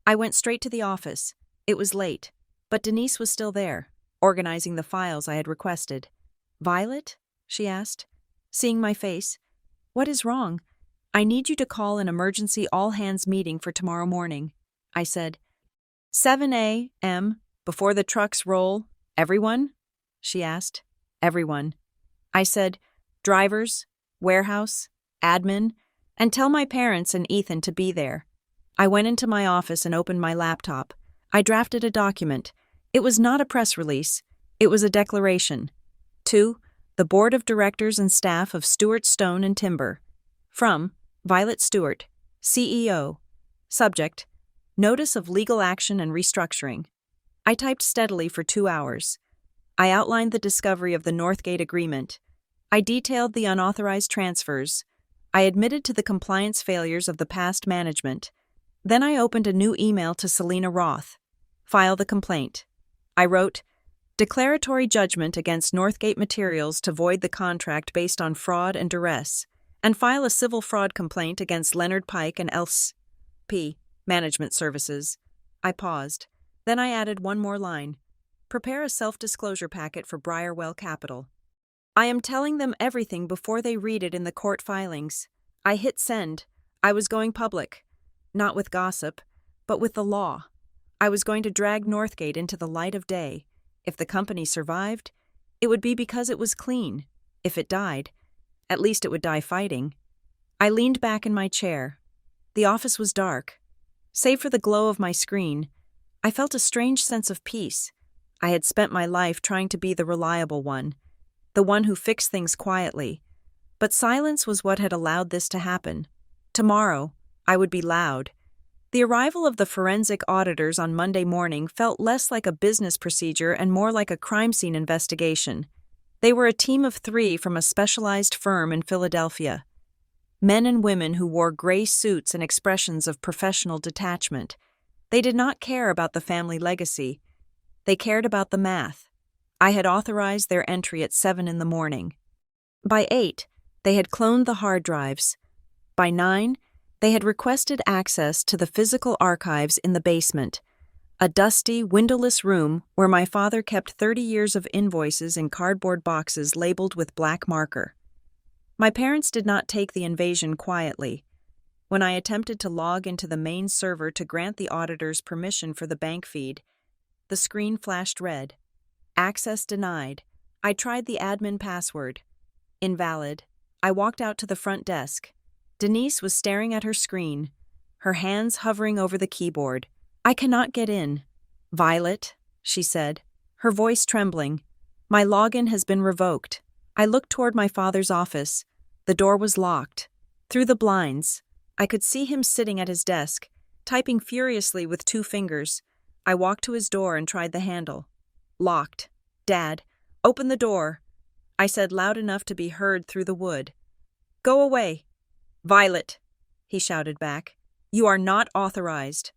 I went straight to the office. It was late, but Denise was still there, organizing the files I had requested. "Violet?" she asked, seeing my face. "What is wrong?" "I need you to call an emergency all-hands meeting for tomorrow morning," I said. 7 a.m., before the trucks roll. "Everyone?" she asked. "Everyone." I said, "Drivers, warehouse, admin, and tell my parents and Ethan to be there." I went into my office and opened my laptop. I drafted a document. It was not a press release. It was a declaration. To the Board of Directors and Staff of Stewart Stone and Timber. From Violet Stewart, CEO. Subject: Notice of legal action and restructuring. I typed steadily for 2 hours. I outlined the discovery of the Northgate Agreement. I detailed the unauthorized transfers. I admitted to the compliance failures of the past management. Then I opened a new email to Selena Roth. File the complaint. I wrote, "Declaratory judgment against Northgate Materials to void the contract based on fraud and duress, and file a civil fraud complaint against Leonard Pike and L.S.P. Management Services." I paused. Then I added one more line. "Prepare a self-disclosure packet for Briarwell Capital. I am telling them everything before they read it in the court filings." I hit send. I was going public. Not with gossip, but with the law. I was going to drag Northgate into the light of day. If the company survived, it would be because it was clean. If it died, at least it would die fighting. I leaned back in my chair. The office was dark. Save for the glow of my screen, I felt a strange sense of peace. I had spent my life trying to be the reliable one, the one who fixed things quietly. But silence was what had allowed this to happen. Tomorrow, I would be loud. The arrival of the forensic auditors on Monday morning felt less like a business procedure and more like a crime scene investigation. They were a team of 3 from a specialized firm in Philadelphia. Men and women who wore gray suits and expressions of professional detachment. They did not care about the family legacy. They cared about the math. I had authorized their entry at 7 in the morning. By 8, they had cloned the hard drives. By 9, they had requested access to the physical archives in the basement, a dusty, windowless room where my father kept 30 years of invoices in cardboard boxes labeled with black marker. My parents did not take the invasion quietly. When I attempted to log into the main server to grant the auditors permission for the bank feed, the screen flashed red. Access denied. I tried the admin password. Invalid. I walked out to the front desk. Denise was staring at her screen, her hands hovering over the keyboard. "I cannot get in." "Violet," she said, her voice trembling. "My login has been revoked." I looked toward my father's office. The door was locked. Through the blinds, I could see him sitting at his desk, typing furiously with 2 fingers. I walked to his door and tried the handle. Locked. "Dad, open the door," I said loud enough to be heard through the wood. "Go away." "Violet," he shouted back. "You are not authorized.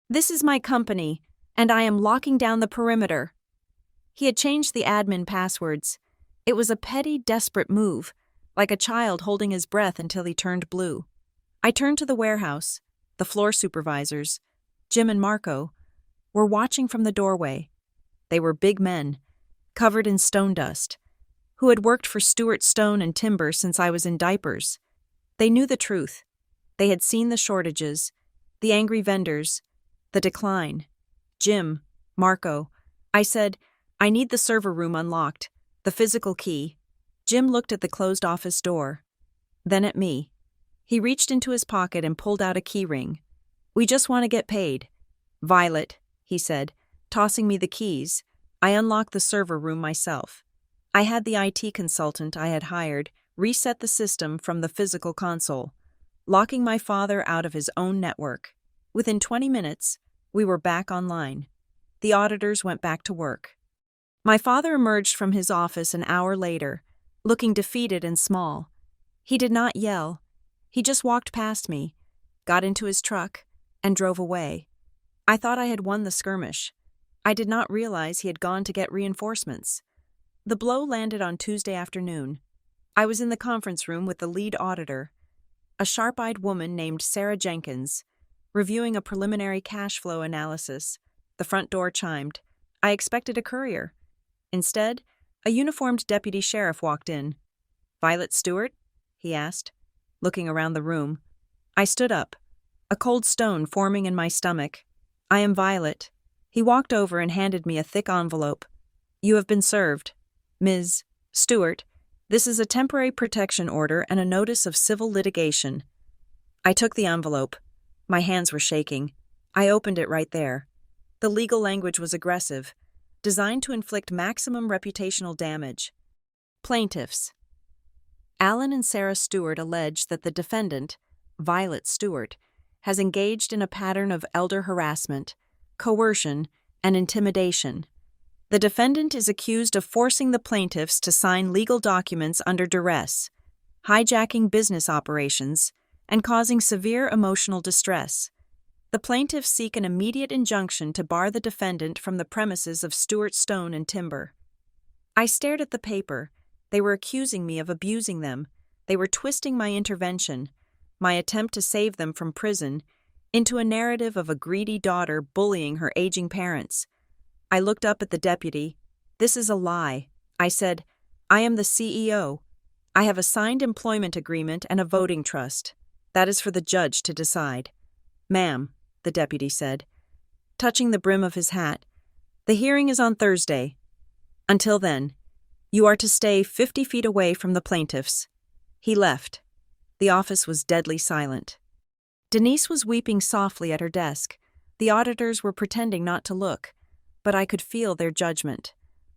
This is my company, and I am locking down the perimeter." He had changed the admin passwords. It was a petty, desperate move, like a child holding his breath until he turned blue. I turned to the warehouse. The floor supervisors, Jim and Marco, were watching from the doorway. They were big men, covered in stone dust, who had worked for Stewart Stone and Timber since I was in diapers. They knew the truth. They had seen the shortages, the angry vendors, the decline. "Jim, Marco," I said, "I need the server room unlocked, the physical key." Jim looked at the closed office door, then at me. He reached into his pocket and pulled out a key ring. "We just want to get paid." "Violet," he said, tossing me the keys. I unlocked the server room myself. I had the IT consultant I had hired reset the system from the physical console, locking my father out of his own network. Within 20 minutes, we were back online. The auditors went back to work. My father emerged from his office an hour later, looking defeated and small. He did not yell. He just walked past me, got into his truck, and drove away. I thought I had won the skirmish. I did not realize he had gone to get reinforcements. The blow landed on Tuesday afternoon. I was in the conference room with the lead auditor, a sharp-eyed woman named Sarah Jenkins, reviewing a preliminary cash flow analysis. The front door chimed. I expected a courier. Instead, a uniformed deputy sheriff walked in. "Violet Stewart?" he asked, looking around the room. I stood up, a cold stone forming in my stomach. "I am Violet." He walked over and handed me a thick envelope. "You have been served. Ms. Stewart, this is a temporary protection order and a notice of civil litigation." I took the envelope. My hands were shaking. I opened it right there. The legal language was aggressive, designed to inflict maximum reputational damage. Plaintiffs. Alan and Sarah Stewart allege that the defendant, Violet Stewart, has engaged in a pattern of elder harassment, coercion, and intimidation. The defendant is accused of forcing the plaintiffs to sign legal documents under duress, hijacking business operations, and causing severe emotional distress. The plaintiffs seek an immediate injunction to bar the defendant from the premises of Stewart Stone and Timber. I stared at the paper. They were accusing me of abusing them. They were twisting my intervention, my attempt to save them from prison, into a narrative of a greedy daughter bullying her aging parents. I looked up at the deputy. "This is a lie," I said. "I am the CEO. I have a signed employment agreement and a voting trust. That is for the judge to decide." "Ma'am," the deputy said, touching the brim of his hat, "the hearing is on Thursday. Until then, you are to stay 50 feet away from the plaintiffs." He left. The office was deadly silent. Denise was weeping softly at her desk. The auditors were pretending not to look, but I could feel their judgment.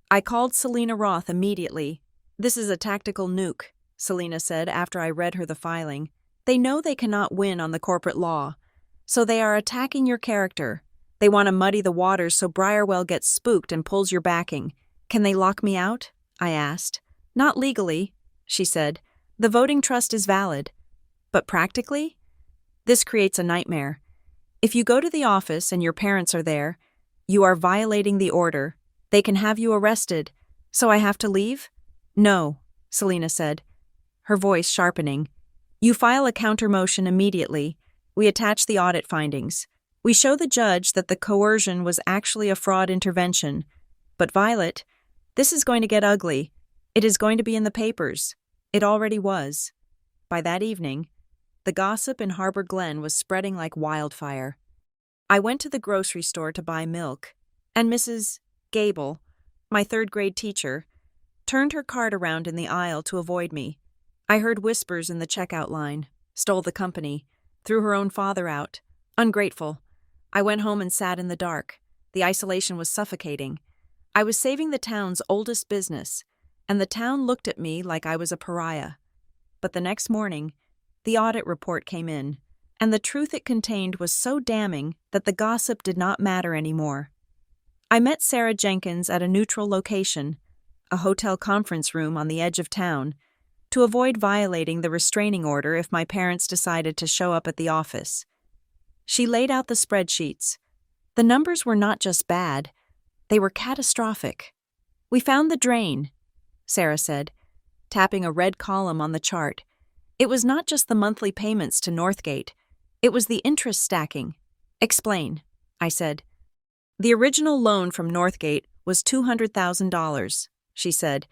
I called Selena Roth immediately. "This is a tactical nuke," Selena said after I read her the filing. "They know they cannot win on the corporate law, so they are attacking your character. They want to muddy the waters so Briarwell gets spooked and pulls your backing. Can they lock me out?" I asked. "Not legally," she said. "The voting trust is valid. But practically? This creates a nightmare. If you go to the office and your parents are there, you are violating the order. They can have you arrested. So I have to leave?" "No," Selena said, her voice sharpening. "You file a counter-motion immediately. We attach the audit findings. We show the judge that the coercion was actually a fraud intervention. But Violet, this is going to get ugly. It is going to be in the papers. It already was." By that evening, the gossip in Harbor Glen was spreading like wildfire. I went to the grocery store to buy milk, and Mrs. Gable, my third-grade teacher, turned her cart around in the aisle to avoid me. I heard whispers in the checkout line. Stole the company. Threw her own father out. Ungrateful. I went home and sat in the dark. The isolation was suffocating. I was saving the town's oldest business, and the town looked at me like I was a pariah. But the next morning, the audit report came in, and the truth it contained was so damning that the gossip did not matter anymore. I met Sarah Jenkins at a neutral location, a hotel conference room on the edge of town, to avoid violating the restraining order if my parents decided to show up at the office. She laid out the spreadsheets. The numbers were not just bad, they were catastrophic. "We found the drain," Sarah said, tapping a red column on the chart. It was not just the monthly payments to Northgate, it was the interest stacking. "Explain," I said. "The original loan from Northgate was $200,000, she said,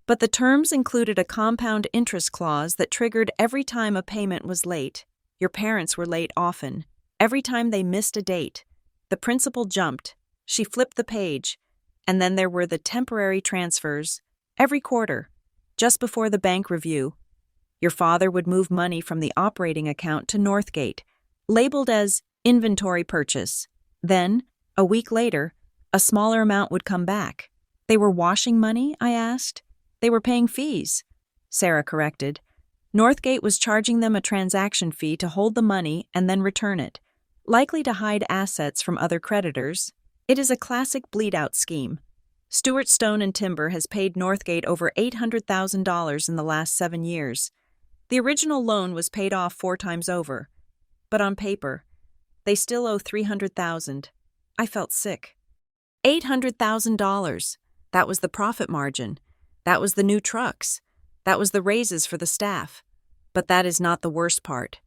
but the terms included a compound interest clause that triggered every time a payment was late. Your parents were late often. Every time they missed a date, the principal jumped. She flipped the page, and then there were the temporary transfers, every quarter, just before the bank review. Your father would move money from the operating account to Northgate, labeled as inventory purchase. Then, a week later, a smaller amount would come back. They were washing money, I asked. They were paying fees, Sarah corrected. Northgate was charging them a transaction fee to hold the money and then return it, likely to hide assets from other creditors. It is a classic bleed-out scheme. Stewart Stone and Timber has paid Northgate over $800,000 in the last 7 years. The original loan was paid off 4 times over, but on paper, they still owe $300,000. I felt sick. $800,000. That was the profit margin. That was the new trucks. That was the raises for the staff. But that is not the worst part.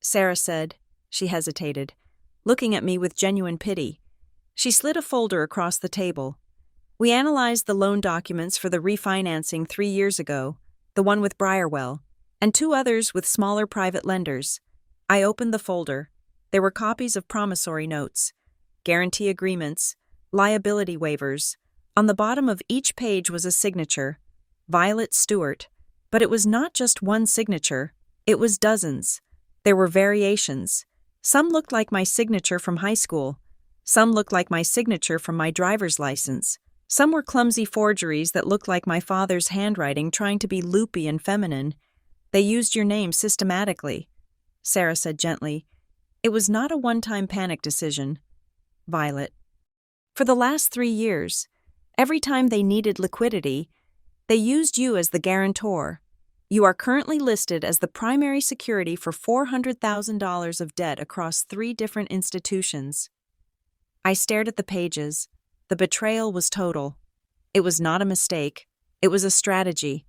Sarah said. She hesitated, looking at me with genuine pity. She slid a folder across the table. "We analyzed the loan documents for the refinancing 3 years ago, the one with Briarwell, and 2 others with smaller private lenders." I opened the folder. There were copies of promissory notes, guarantee agreements, liability waivers. On the bottom of each page was a signature, Violet Stewart. But it was not just one signature, it was dozens. There were variations. Some looked like my signature from high school. Some looked like my signature from my driver's license. Some were clumsy forgeries that looked like my father's handwriting trying to be loopy and feminine. "They used your name systematically," Sarah said gently. "It was not a one-time panic decision." Violet. "For the last 3 years, every time they needed liquidity, they used you as the guarantor. You are currently listed as the primary security for $400,000 of debt across 3 different institutions." I stared at the pages. The betrayal was total. It was not a mistake. It was a strategy.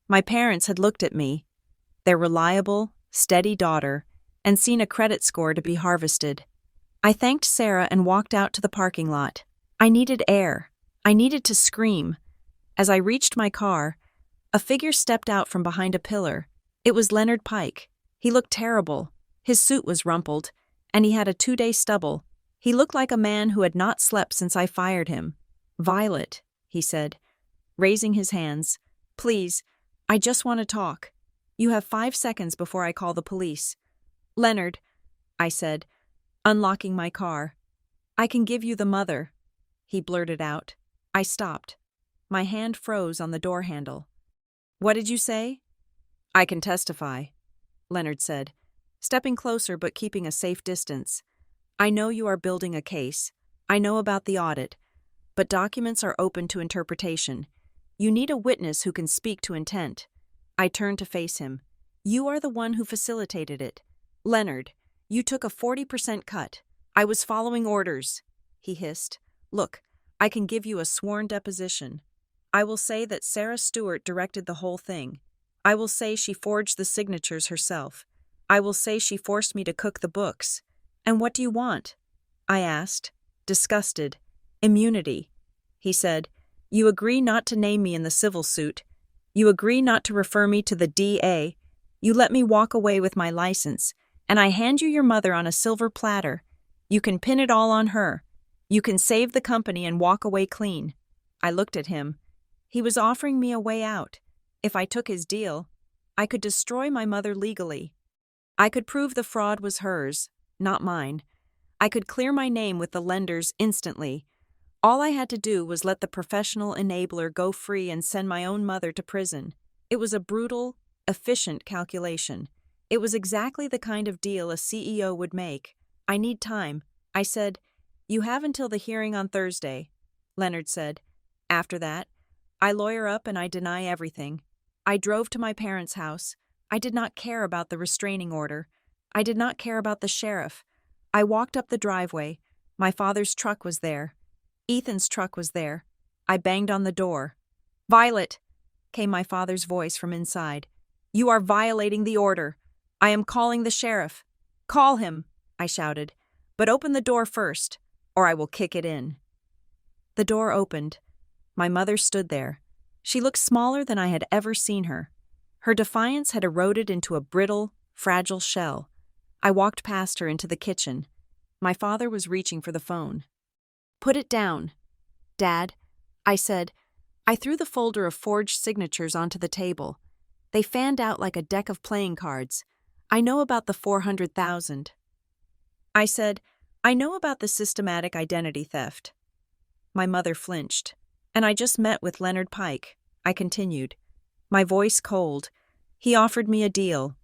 My parents had looked at me, their reliable, steady daughter, and seen a credit score to be harvested. I thanked Sarah and walked out to the parking lot. I needed air. I needed to scream. As I reached my car, a figure stepped out from behind a pillar. It was Leonard Pike. He looked terrible. His suit was rumpled, and he had a 2-day stubble. He looked like a man who had not slept since I fired him. "Violet," he said, raising his hands. "Please, I just want to talk. You have 5 seconds before I call the police." "Leonard," I said, unlocking my car. "I can give you the mother," he blurted out. I stopped. My hand froze on the door handle. "What did you say?" "I can testify," Leonard said, stepping closer but keeping a safe distance. "I know you are building a case. I know about the audit. But documents are open to interpretation. You need a witness who can speak to intent." I turned to face him. "You are the one who facilitated it. Leonard, you took a 40% cut. I was following orders," he hissed. "Look, I can give you a sworn deposition. I will say that Sarah Stewart directed the whole thing. I will say she forged the signatures herself. I will say she forced me to cook the books. And what do you want?" I asked, disgusted. "Immunity," he said. "You agree not to name me in the civil suit. You agree not to refer me to the DA. You let me walk away with my license, and I hand you your mother on a silver platter. You can pin it all on her. You can save the company and walk away clean." I looked at him. He was offering me a way out. If I took his deal, I could destroy my mother legally. I could prove the fraud was hers, not mine. I could clear my name with the lenders instantly. All I had to do was let the professional enabler go free and send my own mother to prison. It was a brutal, efficient calculation. It was exactly the kind of deal a CEO would make. "I need time," I said. "You have until the hearing on Thursday," Leonard said. "After that, I lawyer up and I deny everything." I drove to my parents' house. I did not care about the restraining order. I did not care about the sheriff. I walked up the driveway. My father's truck was there. Ethan's truck was there. I banged on the door. "Violet," came my father's voice from inside. "You are violating the order. I am calling the sheriff." "Call him," I shouted. "But open the door first, or I will kick it in." The door opened. My mother stood there. She looked smaller than I had ever seen her. Her defiance had eroded into a brittle, fragile shell. I walked past her into the kitchen. My father was reaching for the phone. "Put it down, Dad," I said. I threw the folder of forged signatures onto the table. They fanned out like a deck of playing cards. "I know about the 400,000. I said, "I know about the systematic identity theft." My mother flinched. "And I just met with Leonard Pike," I continued, my voice cold. "He offered me a deal.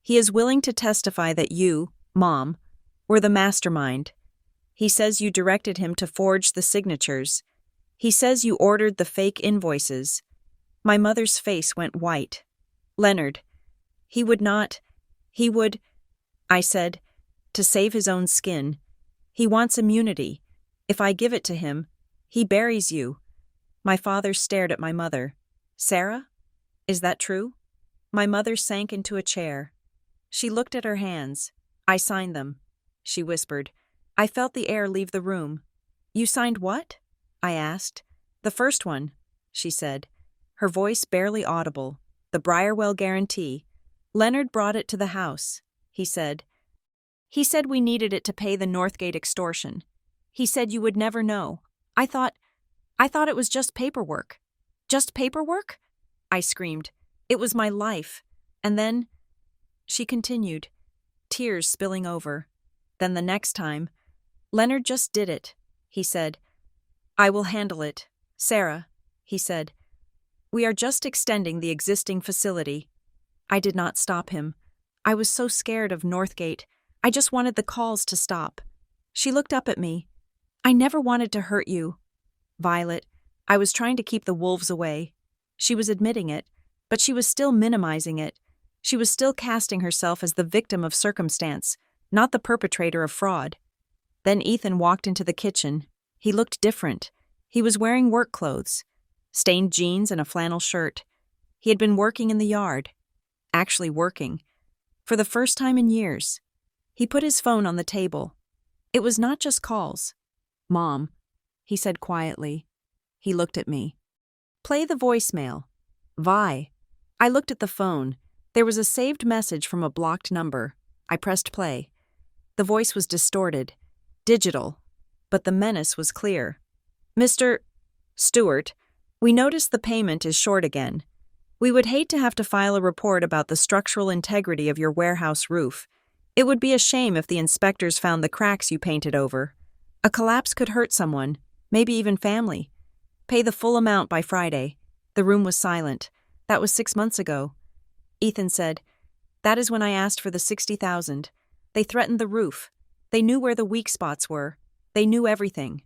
He is willing to testify that you, Mom, were the mastermind. He says you directed him to forge the signatures. He says you ordered the fake invoices." My mother's face went white. "Leonard, he would not. He would," I said, "to save his own skin. He wants immunity. If I give it to him, he buries you." My father stared at my mother. "Sarah, is that true?" My mother sank into a chair. She looked at her hands. "I signed them," she whispered. I felt the air leave the room. "You signed what?" I asked. "The first one," she said, her voice barely audible. "The Briarwell guarantee. Leonard brought it to the house," he said. "He said we needed it to pay the Northgate extortion. He said you would never know. I thought it was just paperwork." "Just paperwork?" I screamed. "It was my life. And then," she continued, tears spilling over. "Then the next time, Leonard just did it," he said. "I will handle it. Sarah," he said. "We are just extending the existing facility." I did not stop him. I was so scared of Northgate. I just wanted the calls to stop. She looked up at me. "I never wanted to hurt you, Violet. I was trying to keep the wolves away." She was admitting it, but she was still minimizing it. She was still casting herself as the victim of circumstance, not the perpetrator of fraud. Then Ethan walked into the kitchen. He looked different. He was wearing work clothes, stained jeans and a flannel shirt. He had been working in the yard. Actually working. For the first time in years. He put his phone on the table. It was not just calls. "Mom," he said quietly. He looked at me. "Play the voicemail." "Vi." I looked at the phone. There was a saved message from a blocked number. I pressed play. The voice was distorted, digital, but the menace was clear. "Mr. Stewart, we notice the payment is short again. We would hate to have to file a report about the structural integrity of your warehouse roof. It would be a shame if the inspectors found the cracks you painted over. A collapse could hurt someone, maybe even family. Pay the full amount by Friday." The room was silent. That was 6 months ago. Ethan said, "That is when I asked for the 60,000. They threatened the roof. They knew where the weak spots were. They knew everything."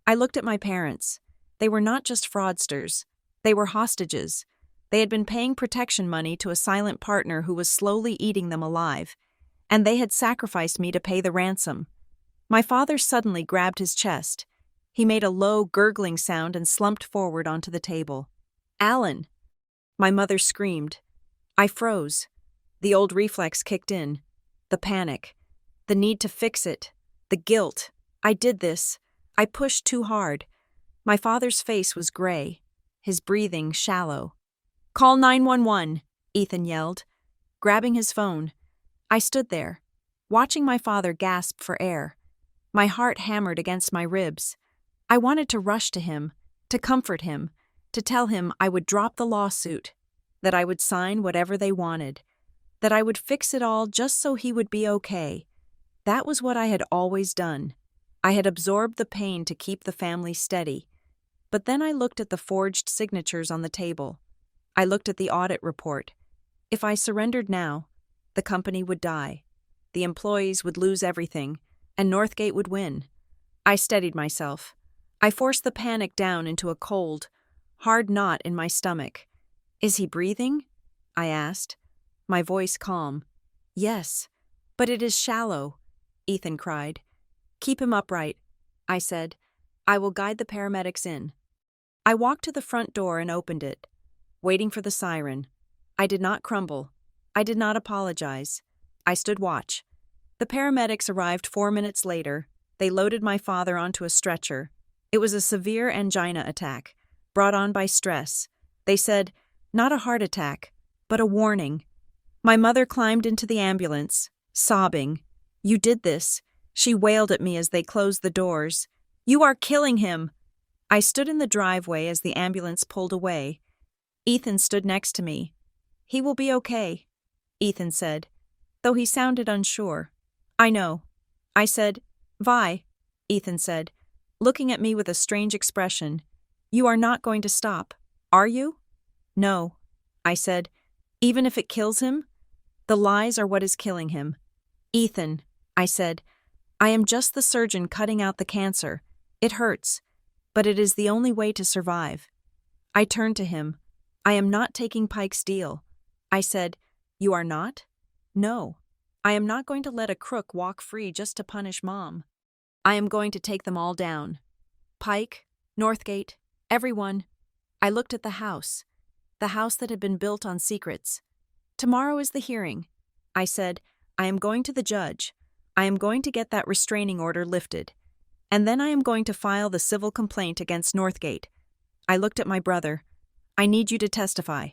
I looked at my parents. They were not just fraudsters. They were hostages. They had been paying protection money to a silent partner who was slowly eating them alive. And they had sacrificed me to pay the ransom. My father suddenly grabbed his chest. He made a low, gurgling sound and slumped forward onto the table. "Alan!" My mother screamed. I froze. The old reflex kicked in. The panic. The need to fix it. The guilt. I did this. I pushed too hard. My father's face was gray, his breathing shallow. "Call 911, Ethan yelled, grabbing his phone. I stood there, watching my father gasp for air. My heart hammered against my ribs. I wanted to rush to him, to comfort him, to tell him I would drop the lawsuit, that I would sign whatever they wanted, that I would fix it all just so he would be okay. That was what I had always done. I had absorbed the pain to keep the family steady. But then I looked at the forged signatures on the table. I looked at the audit report. If I surrendered now, the company would die. The employees would lose everything, and Northgate would win. I steadied myself. I forced the panic down into a cold, hard knot in my stomach. "Is he breathing?" I asked, my voice calm. "Yes, but it is shallow," Ethan cried. "Keep him upright," I said. "I will guide the paramedics in." I walked to the front door and opened it, waiting for the siren. I did not crumble. I did not apologize. I stood watch. The paramedics arrived 4 minutes later. They loaded my father onto a stretcher. It was a severe angina attack, brought on by stress. They said, not a heart attack, but a warning. My mother climbed into the ambulance, sobbing. "You did this," she wailed at me as they closed the doors. "You are killing him." I stood in the driveway as the ambulance pulled away. Ethan stood next to me. "He will be okay," Ethan said, though he sounded unsure. "I know." I said, "Vi," Ethan said, looking at me with a strange expression. "You are not going to stop, are you?" "No," I said. "Even if it kills him? The lies are what is killing him." "Ethan," I said, "I am just the surgeon cutting out the cancer. It hurts, but it is the only way to survive." I turned to him. "I am not taking Pike's deal." I said, "You are not?" "No. I am not going to let a crook walk free just to punish Mom. I am going to take them all down. Pike, Northgate, everyone." I looked at the house that had been built on secrets. "Tomorrow is the hearing." I said, "I am going to the judge. I am going to get that restraining order lifted. And then I am going to file the civil complaint against Northgate." I looked at my brother. "I need you to testify.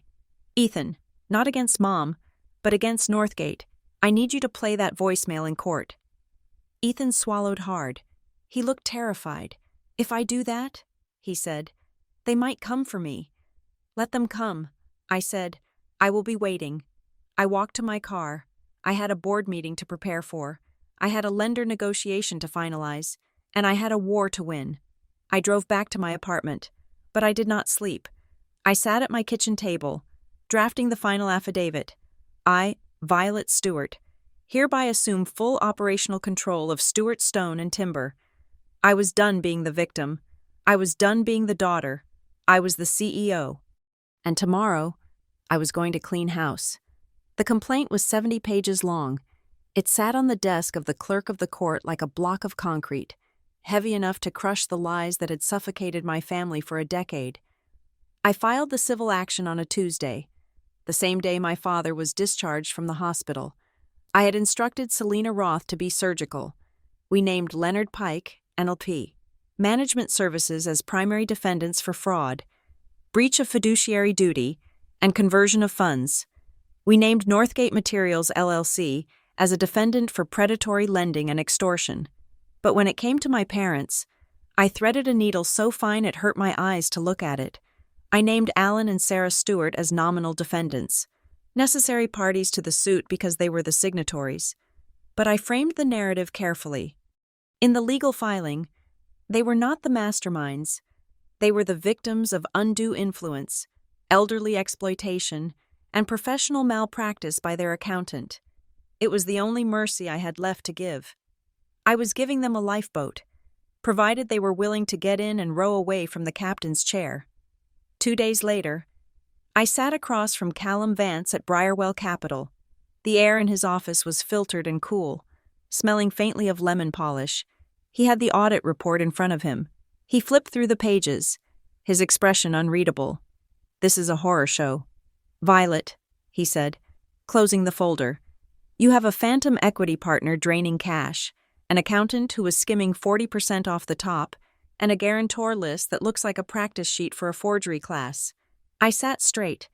Ethan, not against Mom, but against Northgate. I need you to play that voicemail in court." Ethan swallowed hard. He looked terrified. "If I do that," he said, "they might come for me." "Let them come," I said. "I will be waiting." I walked to my car. I had a board meeting to prepare for. I had a lender negotiation to finalize, and I had a war to win. I drove back to my apartment, but I did not sleep. I sat at my kitchen table, drafting the final affidavit. I, Violet Stewart, hereby assume full operational control of Stewart Stone and Timber. I was done being the victim. I was done being the daughter. I was the CEO. And tomorrow, I was going to clean house. The complaint was 70 pages long. It sat on the desk of the clerk of the court like a block of concrete, heavy enough to crush the lies that had suffocated my family for a decade. I filed the civil action on a Tuesday, the same day my father was discharged from the hospital. I had instructed Selena Roth to be surgical. We named Leonard Pike, NLP, Management Services as primary defendants for fraud, breach of fiduciary duty, and conversion of funds. We named Northgate Materials, LLC, as a defendant for predatory lending and extortion. But when it came to my parents, I threaded a needle so fine it hurt my eyes to look at it. I named Alan and Sarah Stewart as nominal defendants, necessary parties to the suit because they were the signatories. But I framed the narrative carefully. In the legal filing, they were not the masterminds. They were the victims of undue influence, elderly exploitation, and professional malpractice by their accountant. It was the only mercy I had left to give. I was giving them a lifeboat, provided they were willing to get in and row away from the captain's chair. 2 days later, I sat across from Callum Vance at Briarwell Capital. The air in his office was filtered and cool, smelling faintly of lemon polish. He had the audit report in front of him. He flipped through the pages, his expression unreadable. "This is a horror show." "Violet," he said, closing the folder, "you have a phantom equity partner draining cash, an accountant who is skimming 40% off the top, and a guarantor list that looks like a practice sheet for a forgery class." I sat straight,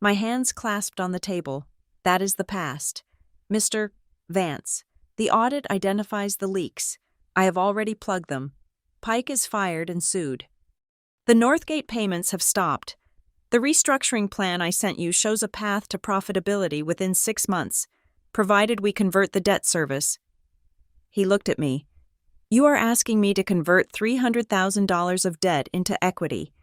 my hands clasped on the table. "That is the past. Mr. Vance, the audit identifies the leaks. I have already plugged them. Pike is fired and sued. The Northgate payments have stopped. The restructuring plan I sent you shows a path to profitability within 6 months, provided we convert the debt service." He looked at me. "You are asking me to convert $300,000 of debt into equity.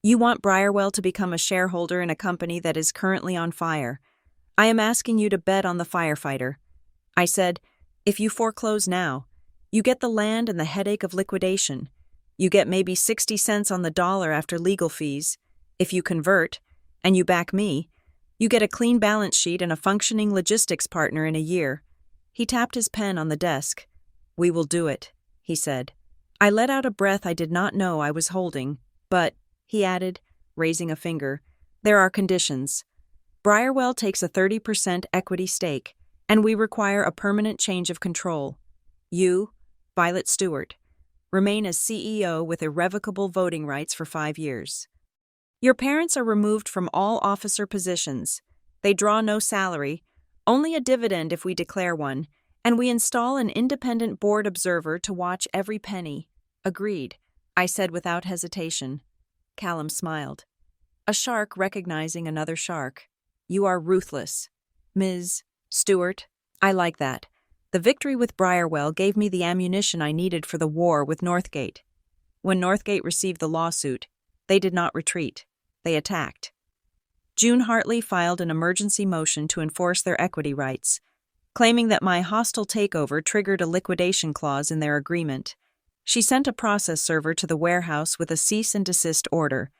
You want Briarwell to become a shareholder in a company that is currently on fire. I am asking you to bet on the firefighter. I said, if you foreclose now, you get the land and the headache of liquidation. You get maybe 60 cents on the dollar after legal fees. If you convert, and you back me, you get a clean balance sheet and a functioning logistics partner in a year. He tapped his pen on the desk. We will do it, he said. I let out a breath I did not know I was holding, but, he added, raising a finger, there are conditions. Briarwell takes a 30% equity stake, and we require a permanent change of control. You, Violet Stewart, remain as CEO with irrevocable voting rights for 5 years. Your parents are removed from all officer positions. They draw no salary, only a dividend if we declare one, and we install an independent board observer to watch every penny. Agreed, I said without hesitation. Callum smiled. A shark recognizing another shark. You are ruthless. Ms. Stewart, I like that. The victory with Briarwell gave me the ammunition I needed for the war with Northgate. When Northgate received the lawsuit, they did not retreat. They attacked. June Hartley filed an emergency motion to enforce their equity rights, claiming that my hostile takeover triggered a liquidation clause in their agreement. She sent a process server to the warehouse with a cease and desist order,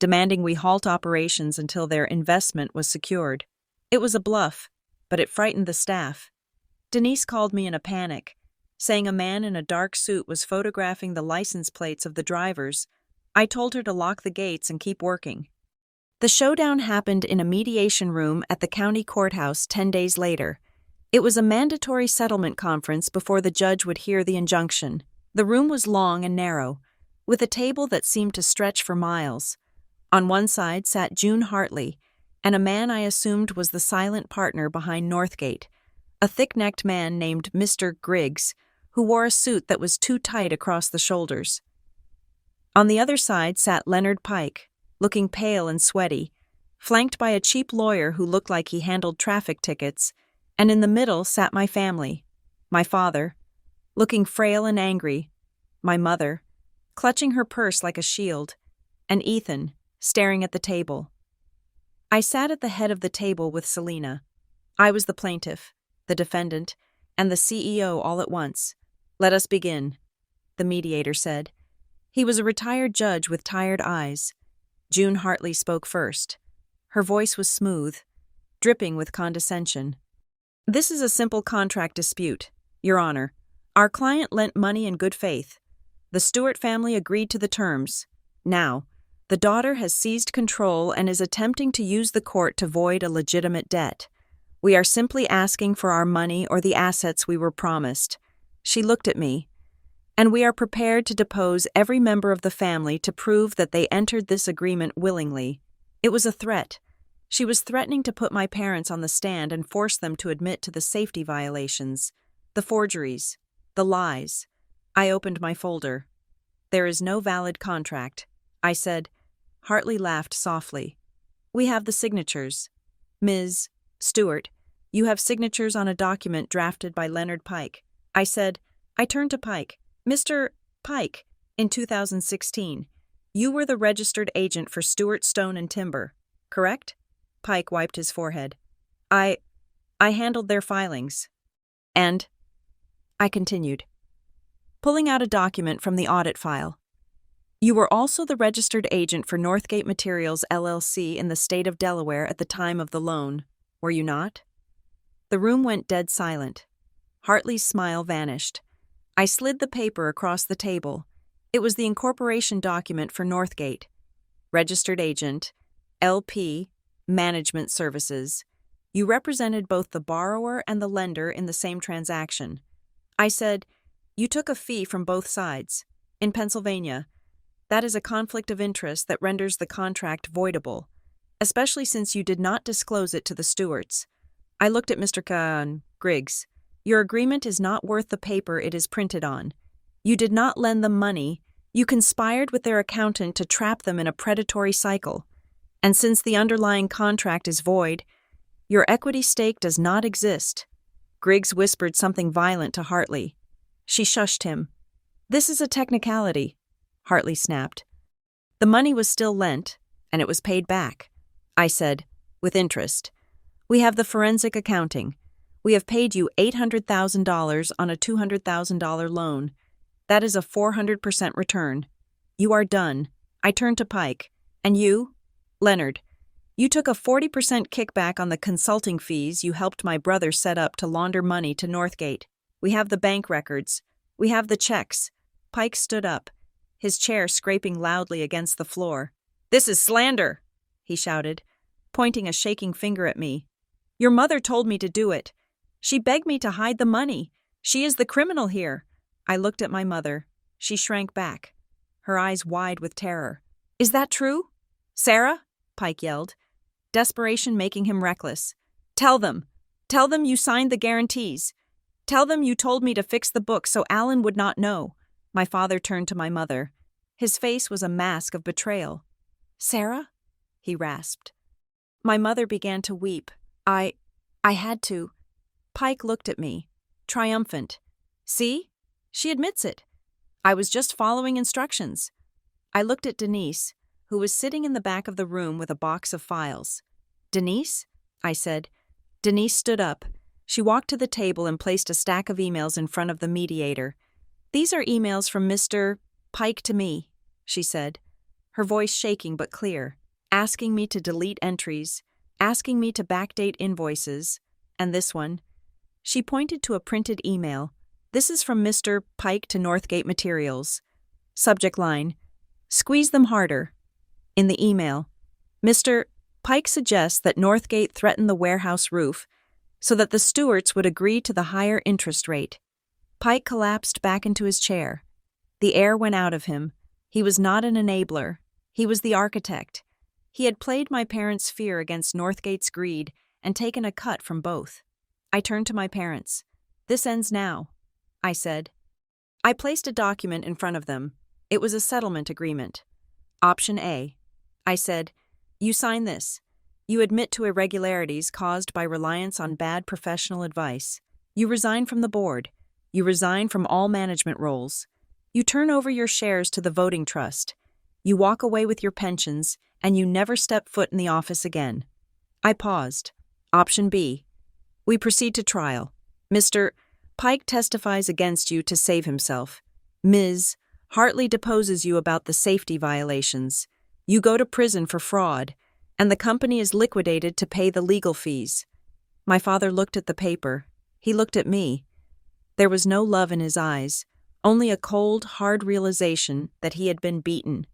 demanding we halt operations until their investment was secured. It was a bluff, but it frightened the staff. Denise called me in a panic, saying a man in a dark suit was photographing the license plates of the drivers. I told her to lock the gates and keep working. The showdown happened in a mediation room at the county courthouse 10 days later. It was a mandatory settlement conference before the judge would hear the injunction. The room was long and narrow, with a table that seemed to stretch for miles. On one side sat June Hartley, and a man I assumed was the silent partner behind Northgate, a thick-necked man named Mr. Griggs, who wore a suit that was too tight across the shoulders. On the other side sat Leonard Pike, looking pale and sweaty, flanked by a cheap lawyer who looked like he handled traffic tickets, and in the middle sat my family, my father, looking frail and angry, my mother, clutching her purse like a shield, and Ethan, staring at the table. I sat at the head of the table with Selena. I was the plaintiff, the defendant, and the CEO all at once. Let us begin, the mediator said. He was a retired judge with tired eyes. June Hartley spoke first. Her voice was smooth, dripping with condescension. This is a simple contract dispute, Your Honor. Our client lent money in good faith. The Stewart family agreed to the terms. Now, the daughter has seized control and is attempting to use the court to void a legitimate debt. We are simply asking for our money or the assets we were promised. She looked at me. And we are prepared to depose every member of the family to prove that they entered this agreement willingly. It was a threat. She was threatening to put my parents on the stand and force them to admit to the safety violations, the forgeries, the lies. I opened my folder. There is no valid contract, I said. Hartley laughed softly. We have the signatures. Ms. Stewart, you have signatures on a document drafted by Leonard Pike. I said. I turned to Pike. Mr. Pike, in 2016, you were the registered agent for Stewart Stone and Timber, correct? Pike wiped his forehead. I handled their filings. And? I continued, pulling out a document from the audit file. You were also the registered agent for Northgate Materials LLC in the state of Delaware at the time of the loan, were you not? The room went dead silent. Hartley's smile vanished. I slid the paper across the table. It was the incorporation document for Northgate. Registered agent, LP, management services. You represented both the borrower and the lender in the same transaction. I said, you took a fee from both sides. In Pennsylvania, that is a conflict of interest that renders the contract voidable, especially since you did not disclose it to the Stewarts. I looked at Mr. Griggs. Your agreement is not worth the paper it is printed on. You did not lend them money. You conspired with their accountant to trap them in a predatory cycle. And since the underlying contract is void, your equity stake does not exist. Griggs whispered something violent to Hartley. She shushed him. This is a technicality, Hartley snapped. The money was still lent, and it was paid back, I said, with interest. We have the forensic accounting. We have paid you $800,000 on a $200,000 loan. That is a 400% return. You are done. I turned to Pike. And you? Leonard. You took a 40% kickback on the consulting fees you helped my brother set up to launder money to Northgate. We have the bank records. We have the checks. Pike stood up, his chair scraping loudly against the floor. This is slander, he shouted, pointing a shaking finger at me. Your mother told me to do it. She begged me to hide the money. She is the criminal here. I looked at my mother. She shrank back, her eyes wide with terror. Is that true? Sarah? Pike yelled, desperation making him reckless. Tell them. Tell them you signed the guarantees. Tell them you told me to fix the book so Alan would not know. My father turned to my mother. His face was a mask of betrayal. Sarah? He rasped. My mother began to weep. I had to. Pike looked at me, triumphant. See? She admits it. I was just following instructions. I looked at Denise, who was sitting in the back of the room with a box of files. Denise? I said. Denise stood up. She walked to the table and placed a stack of emails in front of the mediator. These are emails from Mr. Pike to me, she said, her voice shaking but clear, asking me to delete entries, asking me to backdate invoices, and this one. She pointed to a printed email. This is from Mr. Pike to Northgate Materials. Subject line, squeeze them harder. In the email, Mr. Pike suggests that Northgate threaten the warehouse roof so that the Stewarts would agree to the higher interest rate. Pike collapsed back into his chair. The air went out of him. He was not an enabler. He was the architect. He had played my parents' fear against Northgate's greed and taken a cut from both. I turned to my parents. This ends now, I said. I placed a document in front of them. It was a settlement agreement. Option A. I said, you sign this. You admit to irregularities caused by reliance on bad professional advice. You resign from the board. You resign from all management roles. You turn over your shares to the voting trust. You walk away with your pensions, and you never step foot in the office again. I paused. Option B. We proceed to trial. Mr. Pike testifies against you to save himself. Ms. Hartley deposes you about the safety violations. You go to prison for fraud, and the company is liquidated to pay the legal fees. My father looked at the paper. He looked at me. There was no love in his eyes, only a cold, hard realization that he had been beaten.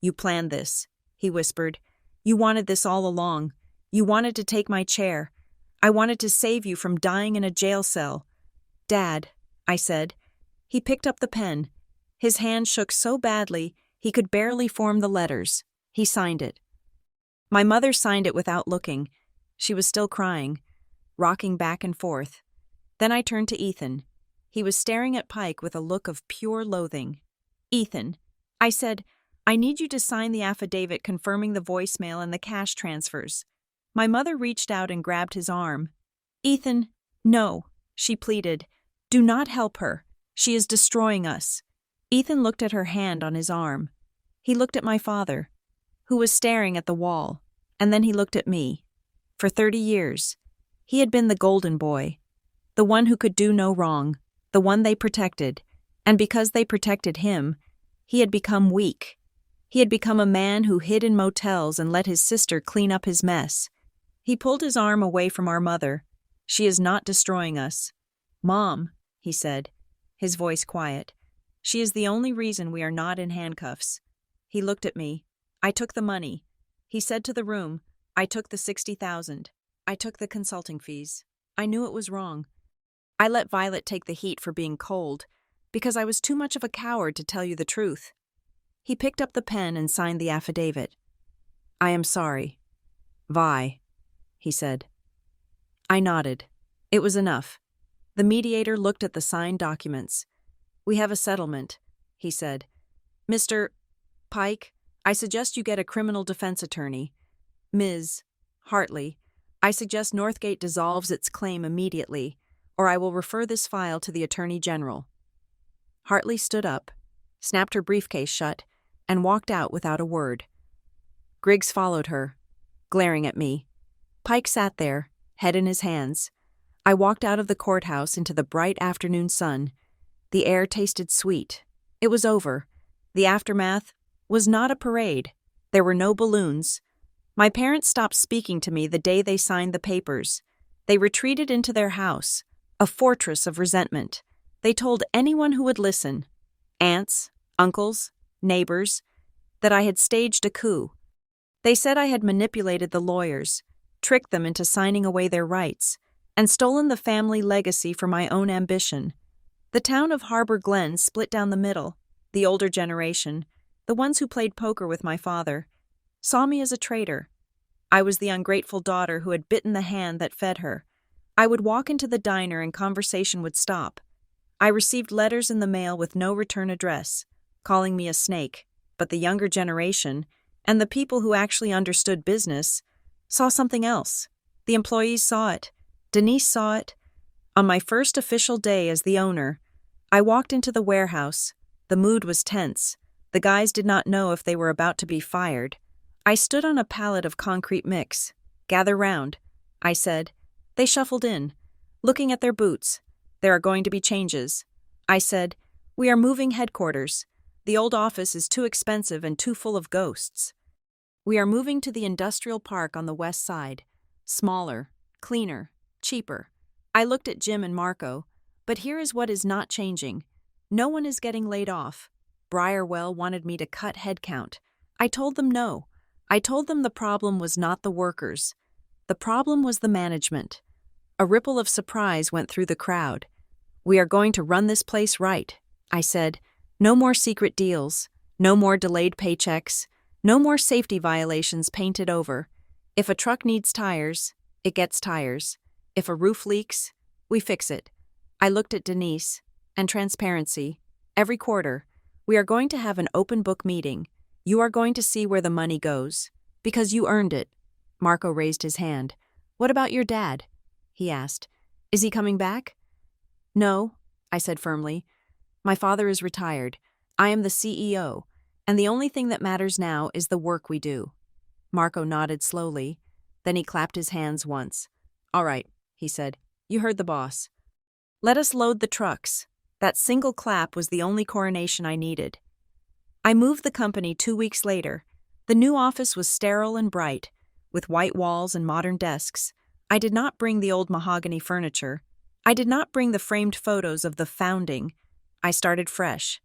You planned this, he whispered. You wanted this all along. You wanted to take my chair. I wanted to save you from dying in a jail cell. Dad, I said. He picked up the pen. His hand shook so badly he could barely form the letters. He signed it. My mother signed it without looking. She was still crying, rocking back and forth. Then I turned to Ethan. He was staring at Pike with a look of pure loathing. Ethan, I said, I need you to sign the affidavit confirming the voicemail and the cash transfers. My mother reached out and grabbed his arm. Ethan, no, she pleaded. Do not help her. She is destroying us. Ethan looked at her hand on his arm. He looked at my father, who was staring at the wall, and then he looked at me. For 30 years, he had been the golden boy, the one who could do no wrong, the one they protected, and because they protected him, he had become weak. He had become a man who hid in motels and let his sister clean up his mess. He pulled his arm away from our mother. She is not destroying us. Mom, he said, his voice quiet. She is the only reason we are not in handcuffs. He looked at me. I took the money. He said to the room, I took the $60,000. I took the consulting fees. I knew it was wrong. I let Violet take the heat for being cold, because I was too much of a coward to tell you the truth. He picked up the pen and signed the affidavit. I am sorry. Vi, he said. I nodded. It was enough. The mediator looked at the signed documents. We have a settlement, he said. Mr. Pike, I suggest you get a criminal defense attorney. Ms. Hartley, I suggest Northgate dissolves its claim immediately, or I will refer this file to the Attorney General. Hartley stood up, snapped her briefcase shut, and walked out without a word. Griggs followed her, glaring at me. Pike sat there, head in his hands. I walked out of the courthouse into the bright afternoon sun. The air tasted sweet. It was over. The aftermath was not a parade. There were no balloons. My parents stopped speaking to me the day they signed the papers. They retreated into their house, a fortress of resentment. They told anyone who would listen, aunts, uncles, neighbors, that I had staged a coup. They said I had manipulated the lawyers, tricked them into signing away their rights, and stolen the family legacy for my own ambition. The town of Harbor Glen split down the middle. The older generation, the ones who played poker with my father, saw me as a traitor. I was the ungrateful daughter who had bitten the hand that fed her. I would walk into the diner and conversation would stop. I received letters in the mail with no return address, calling me a snake, but the younger generation, and the people who actually understood business, saw something else. The employees saw it. Denise saw it. On my first official day as the owner, I walked into the warehouse. The mood was tense. The guys did not know if they were about to be fired. I stood on a pallet of concrete mix. "Gather round," I said. They shuffled in, looking at their boots. "There are going to be changes." I said, "We are moving headquarters. The old office is too expensive and too full of ghosts. We are moving to the industrial park on the west side. Smaller, cleaner, cheaper." I looked at Jim and Marco, but here is what is not changing. No one is getting laid off. Briarwell wanted me to cut headcount. I told them no. I told them the problem was not the workers. The problem was the management. A ripple of surprise went through the crowd. "We are going to run this place right," I said. "No more secret deals. No more delayed paychecks. No more safety violations painted over. If a truck needs tires, it gets tires. If a roof leaks, we fix it." I looked at Denise. "And transparency. Every quarter, we are going to have an open book meeting. You are going to see where the money goes. Because you earned it." Marco raised his hand. "What about your dad?" he asked. "Is he coming back?" "No," I said firmly. "My father is retired. I am the CEO, and the only thing that matters now is the work we do." Marco nodded slowly. Then he clapped his hands once. "All right," he said. "You heard the boss. Let us load the trucks." That single clap was the only coronation I needed. I moved the company 2 weeks later. The new office was sterile and bright, with white walls and modern desks. I did not bring the old mahogany furniture. I did not bring the framed photos of the founding. I started fresh.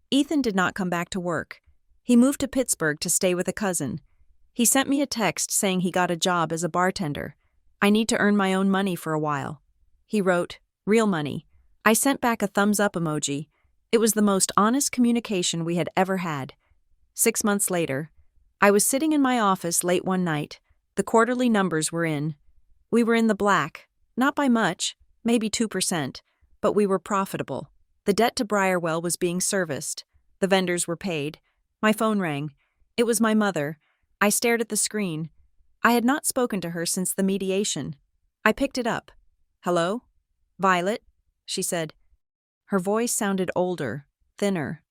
Ethan did not come back to work. He moved to Pittsburgh to stay with a cousin. He sent me a text saying he got a job as a bartender. "I need to earn my own money for a while." He wrote, "Real money." I sent back a thumbs-up emoji. It was the most honest communication we had ever had. 6 months later, I was sitting in my office late one night. The quarterly numbers were in. We were in the black, not by much, maybe 2%, but we were profitable. The debt to Briarwell was being serviced. The vendors were paid. My phone rang. It was my mother. I stared at the screen. I had not spoken to her since the mediation. I picked it up. "Hello? Violet?" she said. Her voice sounded older, thinner.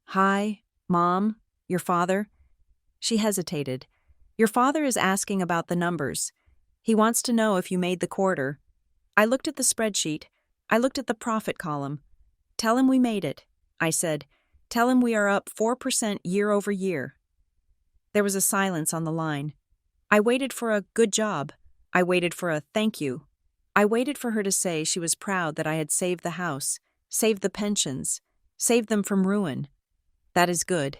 "Hi, Mom, your father?" She hesitated. "Your father is asking about the numbers. He wants to know if you made the quarter." I looked at the spreadsheet. I looked at the profit column. "Tell him we made it," I said. "Tell him we are up 4% year over year." There was a silence on the line. I waited for a "good job." I waited for a "thank you." I waited for her to say she was proud that I had saved the house, saved the pensions, saved them from ruin. "That is good,"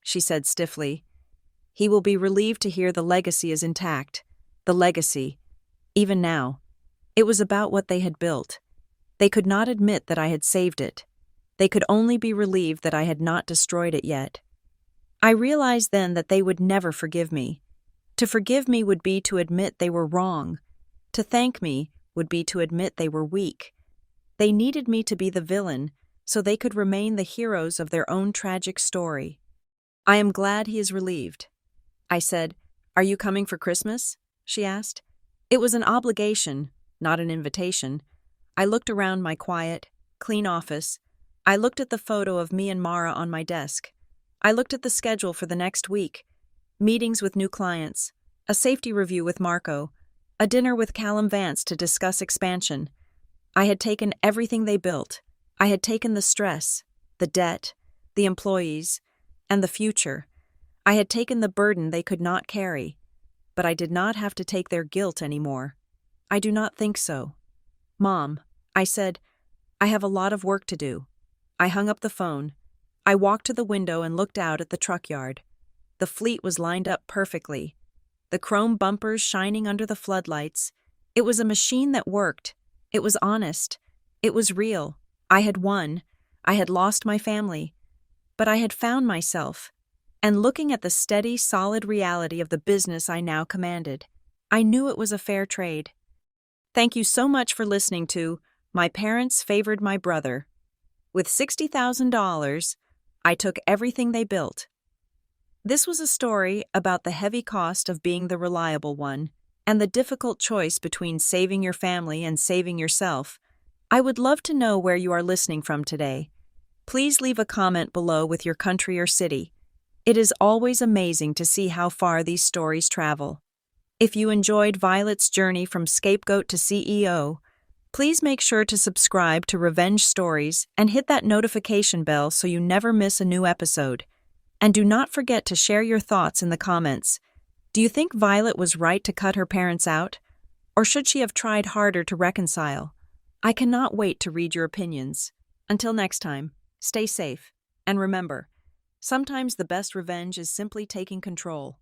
she said stiffly. "He will be relieved to hear the legacy is intact. The legacy. Even now. It was about what they had built. They could not admit that I had saved it. They could only be relieved that I had not destroyed it yet. I realized then that they would never forgive me. To forgive me would be to admit they were wrong. To thank me would be to admit they were weak. They needed me to be the villain so they could remain the heroes of their own tragic story. "I am glad he is relieved." I said, "Are you coming for Christmas?" she asked. It was an obligation, not an invitation. I looked around my quiet, clean office. I looked at the photo of me and Mara on my desk. I looked at the schedule for the next week. Meetings with new clients, a safety review with Marco, A dinner with Callum Vance to discuss expansion. I had taken everything they built. I had taken the stress, the debt, the employees, and the future. I had taken the burden they could not carry. But I did not have to take their guilt anymore. I do not think so. Mom, I said, I have a lot of work to do. I hung up the phone. I walked to the window and looked out at the truck yard. The fleet was lined up perfectly. The chrome bumpers shining under the floodlights. It was a machine that worked. It was honest. It was real. I had won. I had lost my family. But I had found myself. And looking at the steady, solid reality of the business I now commanded, I knew it was a fair trade. Thank you so much for listening to My Parents Favored My Brother. With $60,000, I took everything they built. This was a story about the heavy cost of being the reliable one and the difficult choice between saving your family and saving yourself. I would love to know where you are listening from today. Please leave a comment below with your country or city. It is always amazing to see how far these stories travel. If you enjoyed Violet's journey from scapegoat to CEO, please make sure to subscribe to Revenge Stories and hit that notification bell so you never miss a new episode. And do not forget to share your thoughts in the comments. Do you think Violet was right to cut her parents out? Or should she have tried harder to reconcile? I cannot wait to read your opinions. Until next time, stay safe. And remember, sometimes the best revenge is simply taking control.